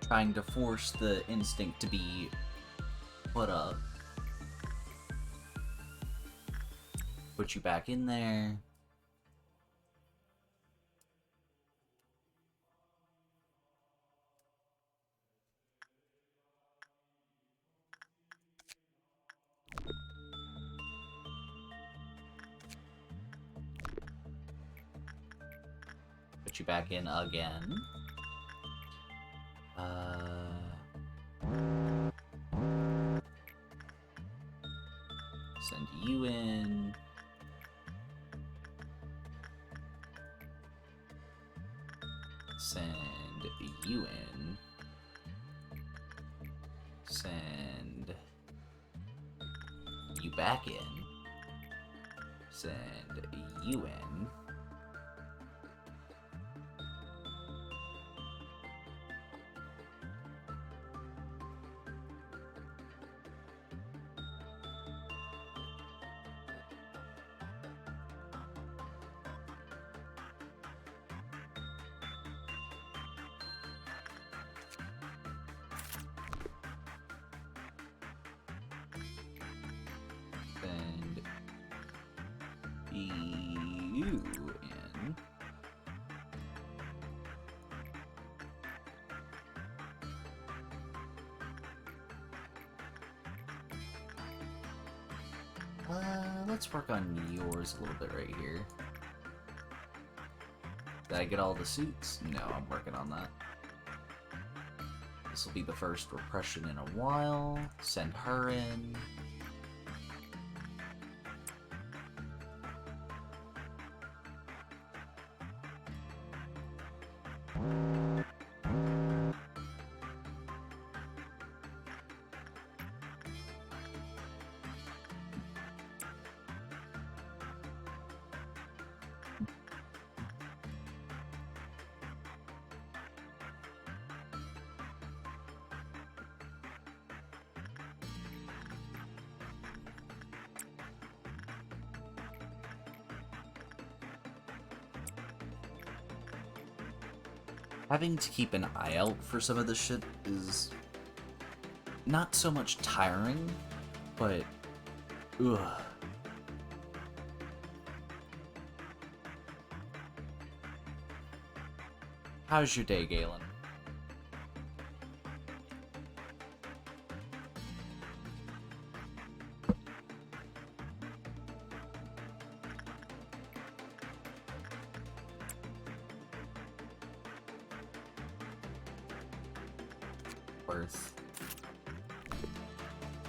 B: Trying to force the instinct to be put up. Put you back in there. Put you back in again. Send you in. Send you in. Send you back in. Send you in. You in. Let's work on yours a little bit right here. Did I get all the suits? No, I'm working on that. This will be the first repression in a while. Send her in. having to keep an eye out for some of this shit is not so much tiring, but ugh. How's your day, Galen?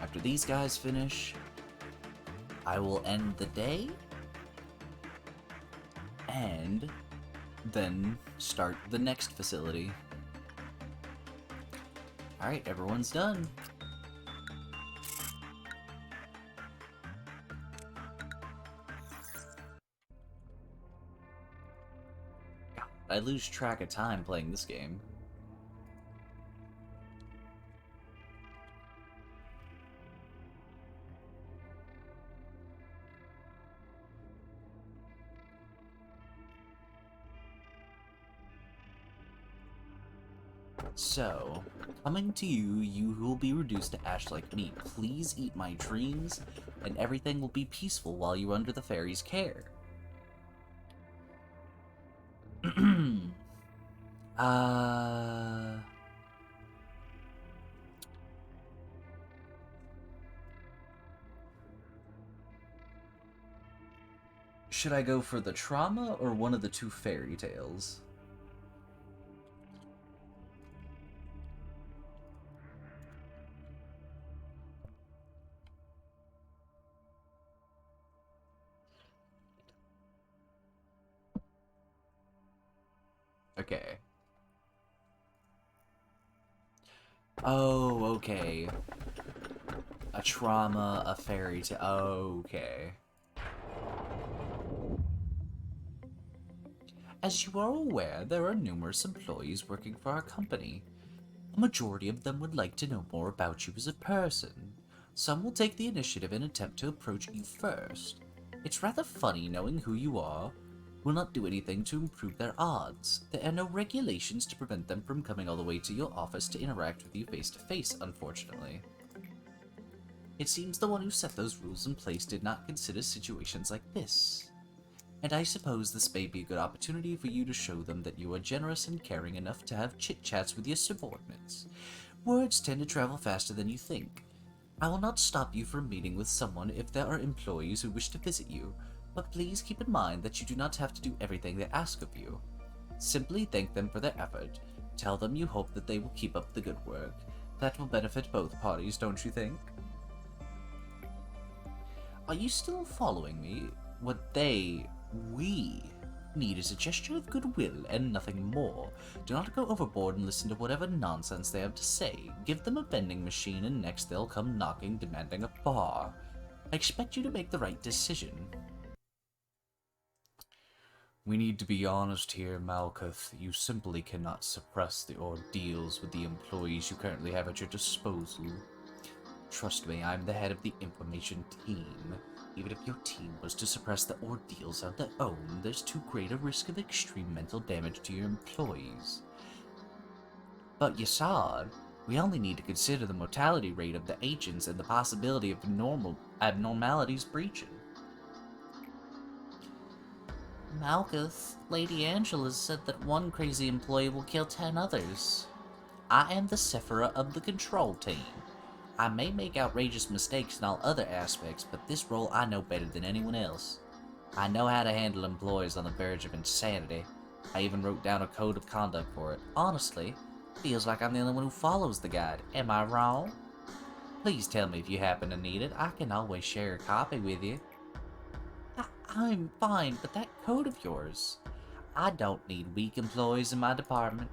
B: After these guys finish, I will end the day and then start the next facility. Alright, everyone's done. God, I lose track of time playing this game. So, coming to you, you who will be reduced to ash like me, please eat my dreams, and everything will be peaceful while you're under the fairy's care. Should I go for the trauma or one of the two fairy tales? Okay. Oh, okay. A trauma, a fairy tale. Okay. As you are aware, there are numerous employees working for our company. A majority of them would like to know more about you as a person. Some will take the initiative and attempt to approach you first. It's rather funny knowing who you are will not do anything to improve their odds. There are no regulations to prevent them from coming all the way to your office to interact with you face to face, unfortunately. It seems the one who set those rules in place did not consider situations like this. And I suppose this may be a good opportunity for you to show them that you are generous and caring enough to have chit-chats with your subordinates. Words tend to travel faster than you think. I will not stop you from meeting with someone if there are employees who wish to visit you, but please keep in mind that you do not have to do everything they ask of you. Simply thank them for their effort. Tell them you hope that they will keep up the good work. That will benefit both parties, don't you think? Are you still following me? What we need is a gesture of goodwill and nothing more. Do not go overboard and listen to whatever nonsense they have to say. Give them a vending machine and next they'll come knocking, demanding a bar. I expect you to make the right decision. We need to be honest here, Malkuth. You simply cannot suppress the ordeals with the employees you currently have at your disposal. Trust me, I'm the head of the information team. Even if your team was to suppress the ordeals on their own, there's too great a risk of extreme mental damage to your employees. But Yasad, we only need to consider the mortality rate of the agents and the possibility of abnormalities breaching. Malkuth, Lady Angela said that one crazy employee will kill 10 others. I am the Sephira of the control team. I may make outrageous mistakes in all other aspects, but this role I know better than anyone else. I know how to handle employees on the verge of insanity. I even wrote down a code of conduct for it. Honestly, feels like I'm the only one who follows the guide. Am I wrong? Please tell me if you happen to need it. I can always share a copy with you. I'm fine, but that code of yours... I don't need weak employees in my department.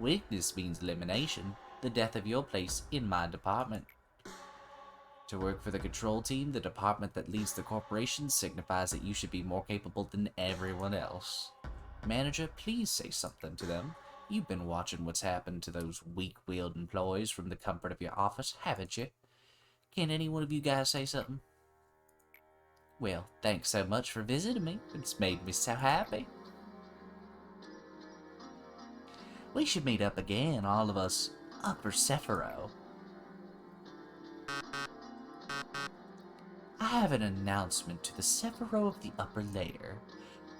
B: Weakness means elimination. The death of your place in my department. To work for the control team, the department that leads the corporation, signifies that you should be more capable than everyone else. Manager, please say something to them. You've been watching what's happened to those weak-willed employees from the comfort of your office, haven't you? Can any one of you guys say something? Well, thanks so much for visiting me. It's made me so happy. We should meet up again, all of us Upper Sephiroth. I have an announcement to the Sephiroth of the upper layer.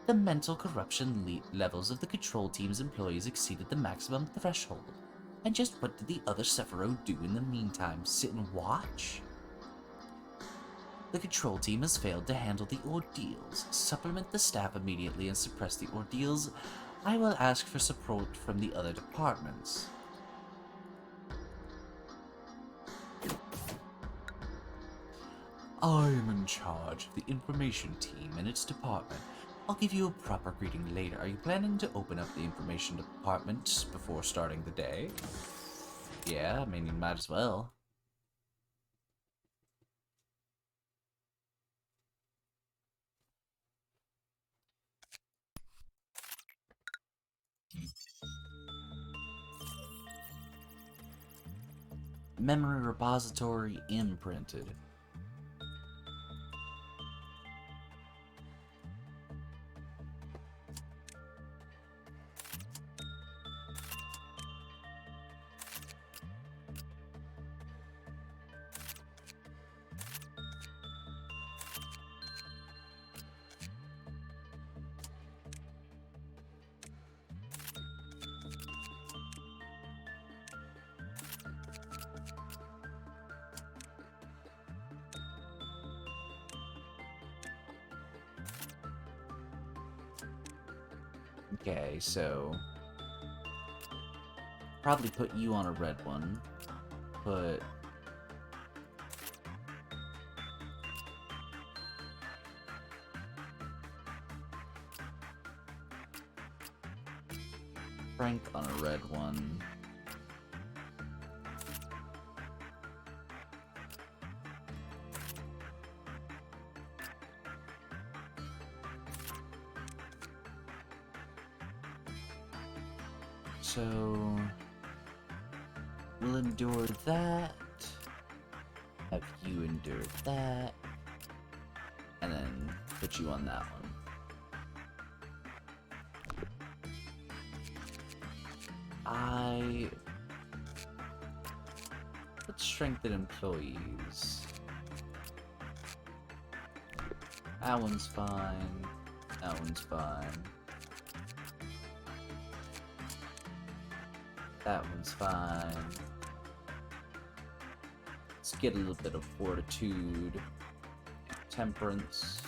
B: The mental corruption levels of the control team's employees exceeded the maximum threshold. And just what did the other Sephiroth do in the meantime? Sit and watch? The control team has failed to handle the ordeals. Supplement the staff immediately and suppress the ordeals. I will ask for support from the other departments. I am in charge of the information team and its department. I'll give you a proper greeting later. Are you planning to open up the information department before starting the day? Yeah, I mean, you might as well. Memory repository imprinted. Okay, so probably put you on a red one. Put Frank on a red one. So we'll endure that. Have you endure that. And then put you on that one. Let's strengthen employees. That one's fine. That one's fine. That one's fine. Let's get a little bit of fortitude, temperance,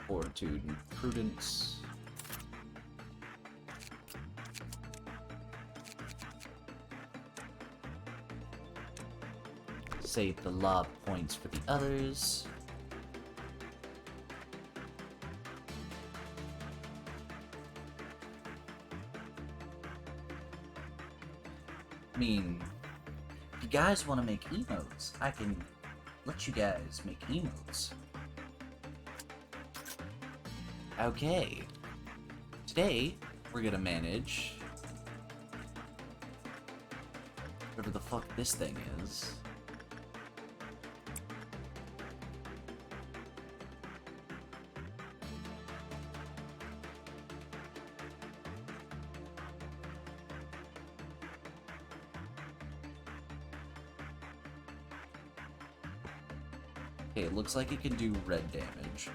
B: fortitude and prudence. Save the lob points for the others. I mean, if you guys want to make emotes, I can let you guys make emotes. Okay. Today, we're gonna manage whatever the fuck this thing is. Okay, it looks like it can do red damage.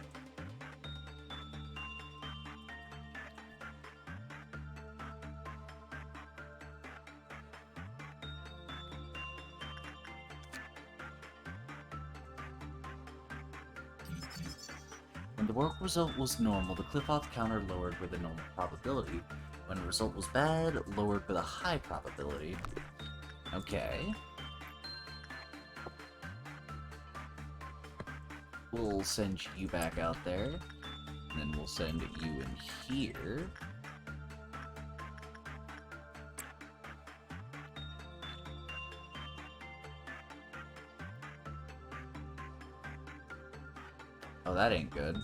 B: When the work result was normal, the cliff-off counter lowered with a normal probability. When the result was bad, lowered with a high probability. Okay. We'll send you back out there, and then we'll send you in here. Oh, that ain't good.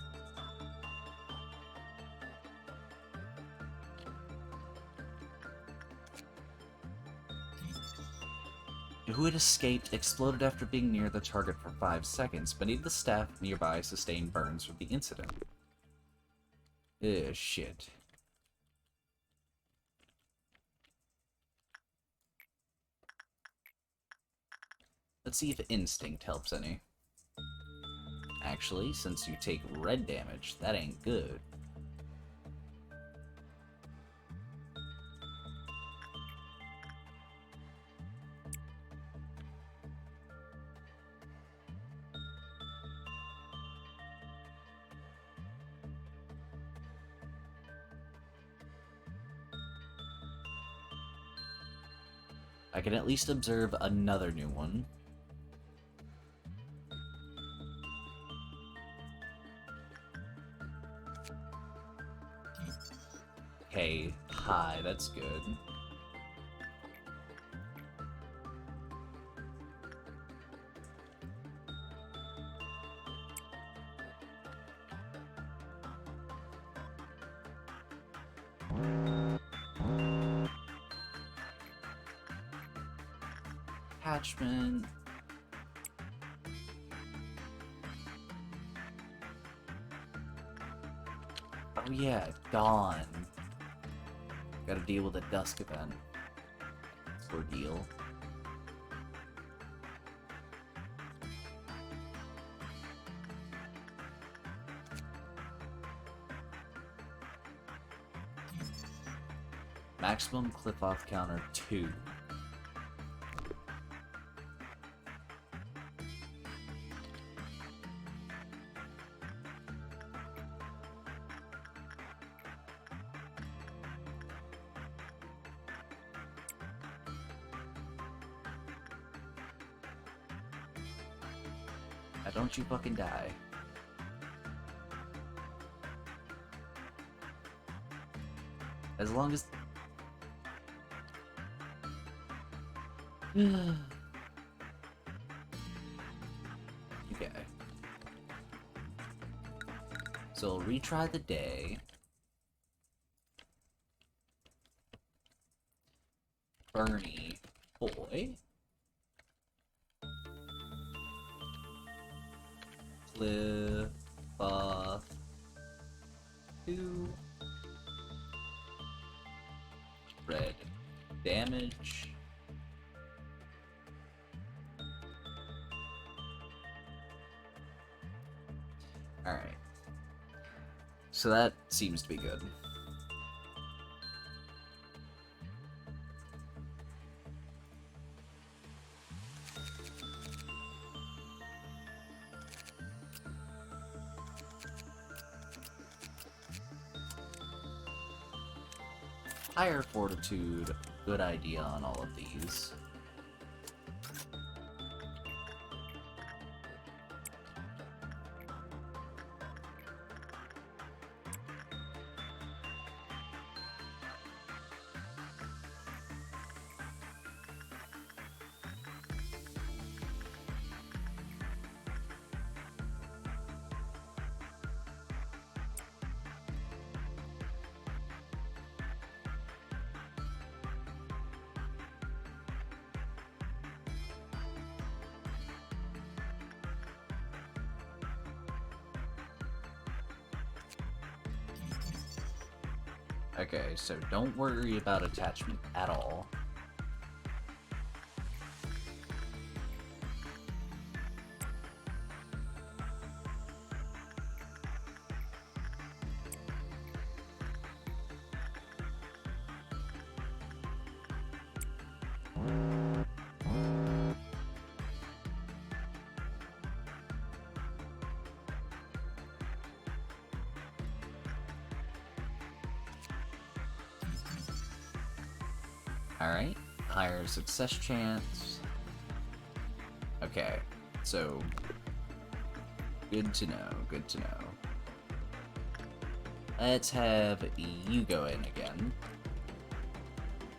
B: Who had escaped exploded after being near the target for 5 seconds. Many of the staff nearby sustained burns from the incident. Shit. Let's see if instinct helps any. Actually, since you take red damage, that ain't good. I can at least observe another new one. Okay, hi, that's good. Attachment. Oh yeah, dawn. Gotta deal with a dusk event. Ordeal. Maximum clip-off counter 2. Now don't you fucking die. As long as... Okay. So I'll retry the day. Bernie boy. Cliff off 2. Red damage. Alright. So that seems to be good. Higher fortitude, good idea on all of these. Okay, so don't worry about attachment at all. Alright, higher success chance. Okay, so good to know, good to know. Let's have you go in again.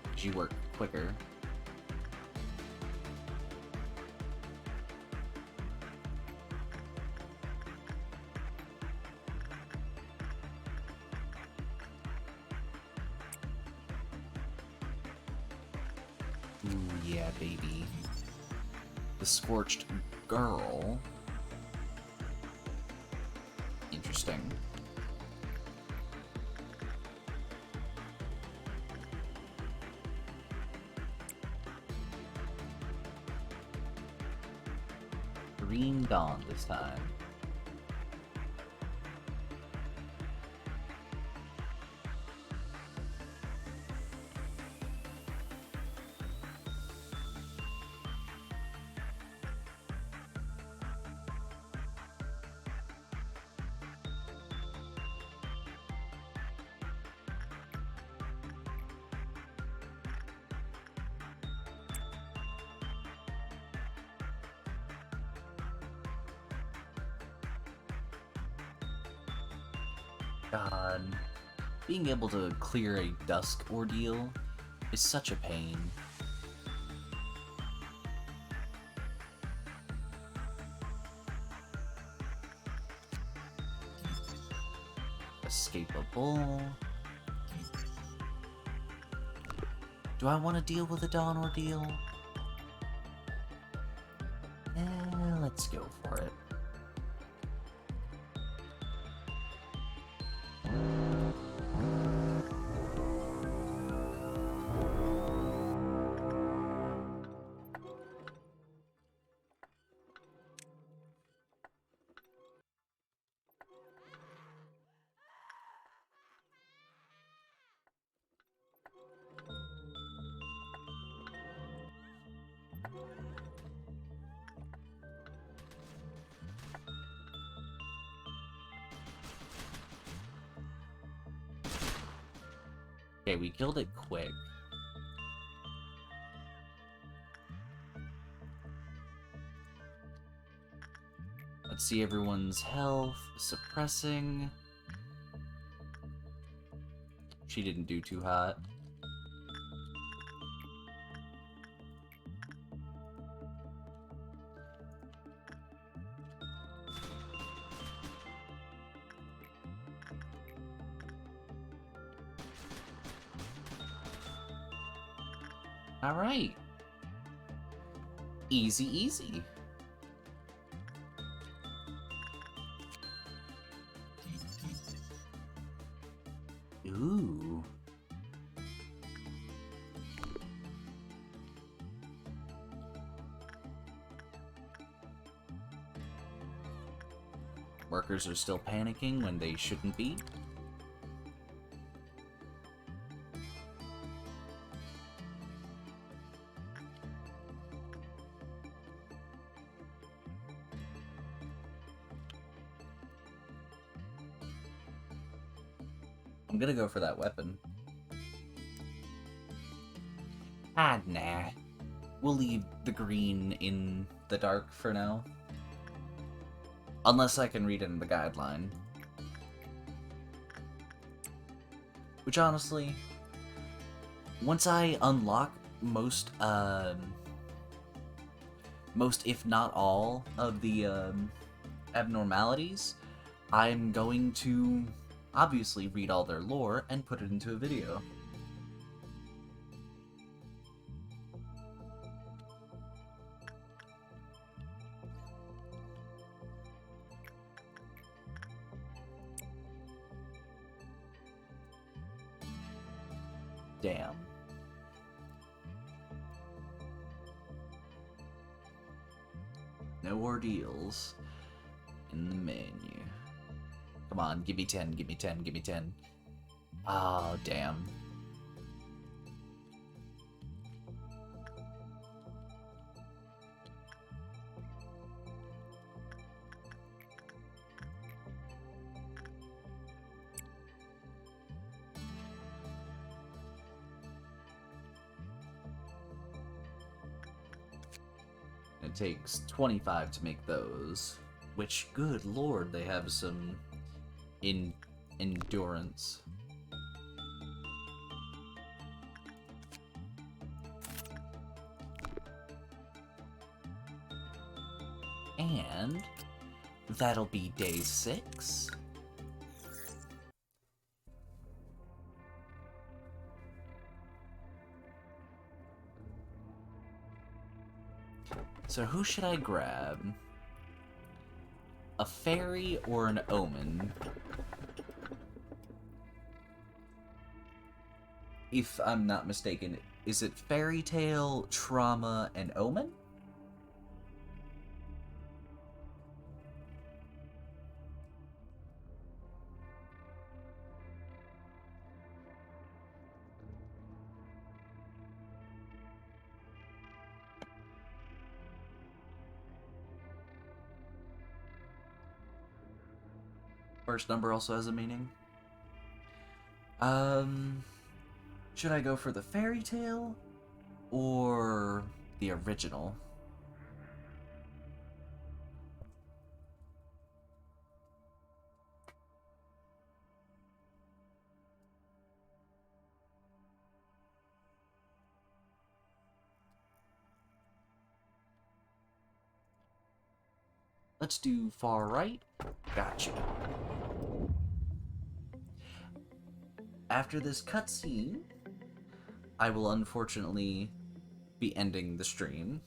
B: 'Cause you work quicker. Ooh, yeah, baby. The Scorched Girl. Interesting. green dawn this time. God, being able to clear a dusk ordeal is such a pain. Escapable. Do I want to deal with a dawn ordeal? Let's go for it. Okay, we killed it quick. Let's see everyone's health. Suppressing. She didn't do too hot. Alright. Easy, easy. Ooh. Workers are still panicking when they shouldn't be. I'm gonna go for that weapon. Ah, nah. We'll leave the green in the dark for now. Unless I can read it in the guideline. Which honestly, once I unlock most if not all of the abnormalities, I'm going to obviously read all their lore and put it into a video. Damn. No ordeals in the menu. Come on, give me 10, give me 10, give me 10. Oh, damn. It takes 25 to make those. Which, good lord, they have some endurance. And that'll be day 6. So who should I grab? A fairy or an omen? If I'm not mistaken, is it fairy tale, trauma, and omen? First number also has a meaning. Should I go for the fairy tale or the original? Let's do far right. Gotcha. After this cutscene, I will unfortunately be ending the stream.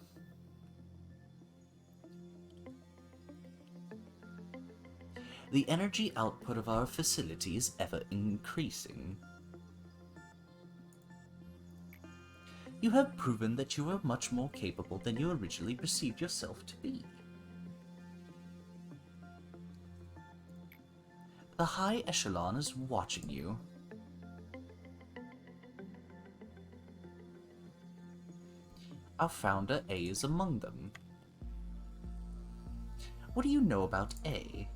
B: The energy output of our facility is ever increasing. You have proven that you are much more capable than you originally perceived yourself to be. The high echelon is watching you. Our founder, A, is among them. What do you know about A?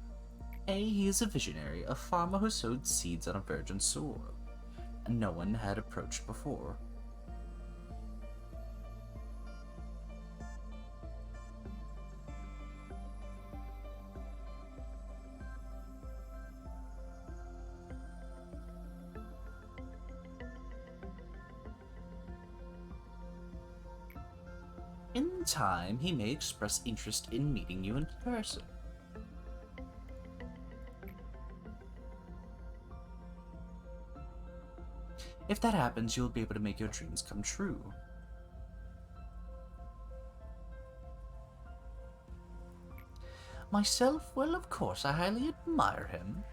B: A, he is a visionary, a farmer who sowed seeds on a virgin soil, and no one had approached before. In time, he may express interest in meeting you in person. If that happens, you'll be able to make your dreams come true. Myself? Well, of course, I highly admire him.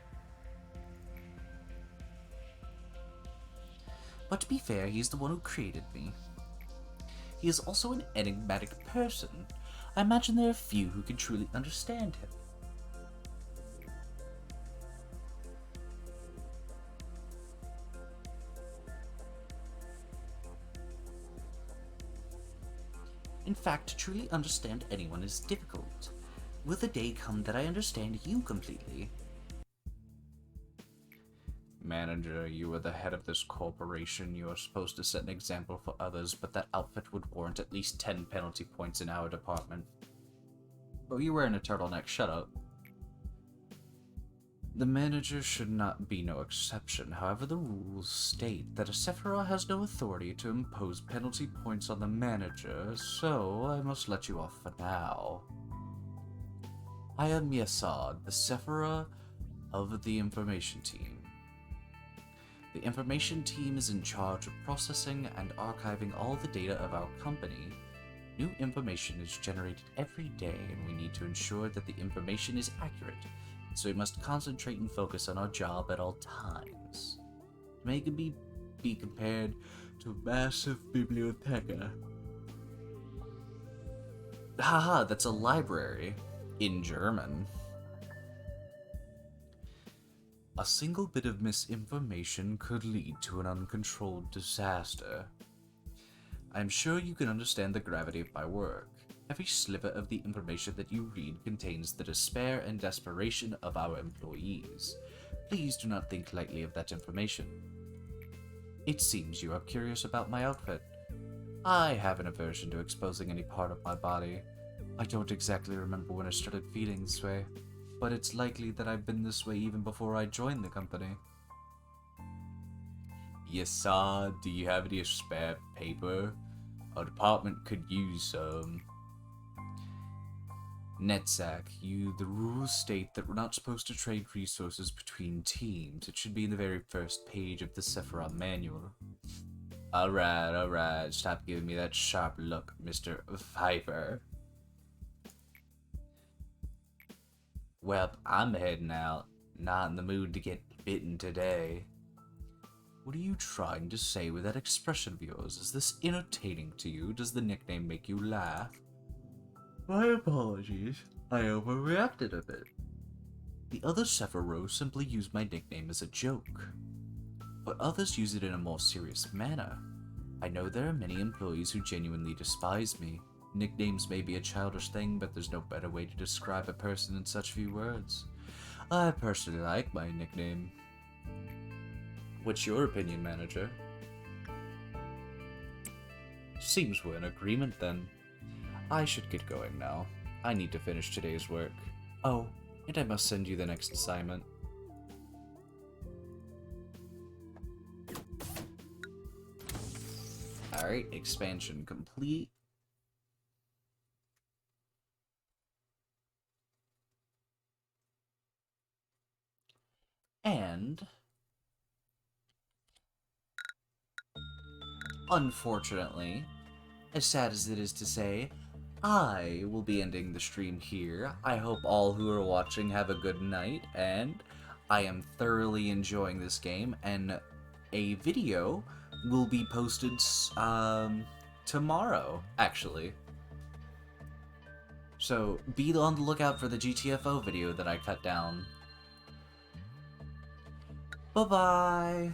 B: But to be fair, he's the one who created me. He is also an enigmatic person. I imagine there are few who can truly understand him. In fact, to truly understand anyone is difficult. Will the day come that I understand you completely? Manager, you are the head of this corporation. You are supposed to set an example for others, but that outfit would warrant at least 10 penalty points in our department. But you're wearing a turtleneck, shut up. The manager should not be no exception. However, the rules state that a Sephiroth has no authority to impose penalty points on the manager, so I must let you off for now. I am Yasad, the Sephiroth of the information team. The information team is in charge of processing and archiving all the data of our company. New information is generated every day, and we need to ensure that the information is accurate, so we must concentrate and focus on our job at all times. To make it be compared to a massive biblioteca. Haha, that's a library. In German. A single bit of misinformation could lead to an uncontrolled disaster. I am sure you can understand the gravity of my work. Every sliver of the information that you read contains the despair and desperation of our employees. Please do not think lightly of that information. It seems you are curious about my outfit. I have an aversion to exposing any part of my body. I don't exactly remember when I started feeling this way, but it's likely that I've been this way even before I joined the company. Yasad, do you have any spare paper? Our department could use some. Netzak, the rules state that we're not supposed to trade resources between teams. It should be in the very first page of the Sephiroth manual. Alright, stop giving me that sharp look, Mr. Viper. Well, I'm heading out. Not in the mood to get bitten today. What are you trying to say with that expression of yours? Is this entertaining to you? Does the nickname make you laugh? My apologies. I overreacted a bit. The other Sephiroth simply used my nickname as a joke, but others use it in a more serious manner. I know there are many employees who genuinely despise me. Nicknames may be a childish thing, but there's no better way to describe a person in such few words. I personally like my nickname. What's your opinion, manager? Seems we're in agreement then. I should get going now. I need to finish today's work. Oh, and I must send you the next assignment. Alright, expansion complete. And unfortunately, as sad as it is to say, I will be ending the stream here. I hope all who are watching have a good night, and I am thoroughly enjoying this game, and a video will be posted tomorrow, actually. So be on the lookout for the GTFO video that I cut down. Bye-bye!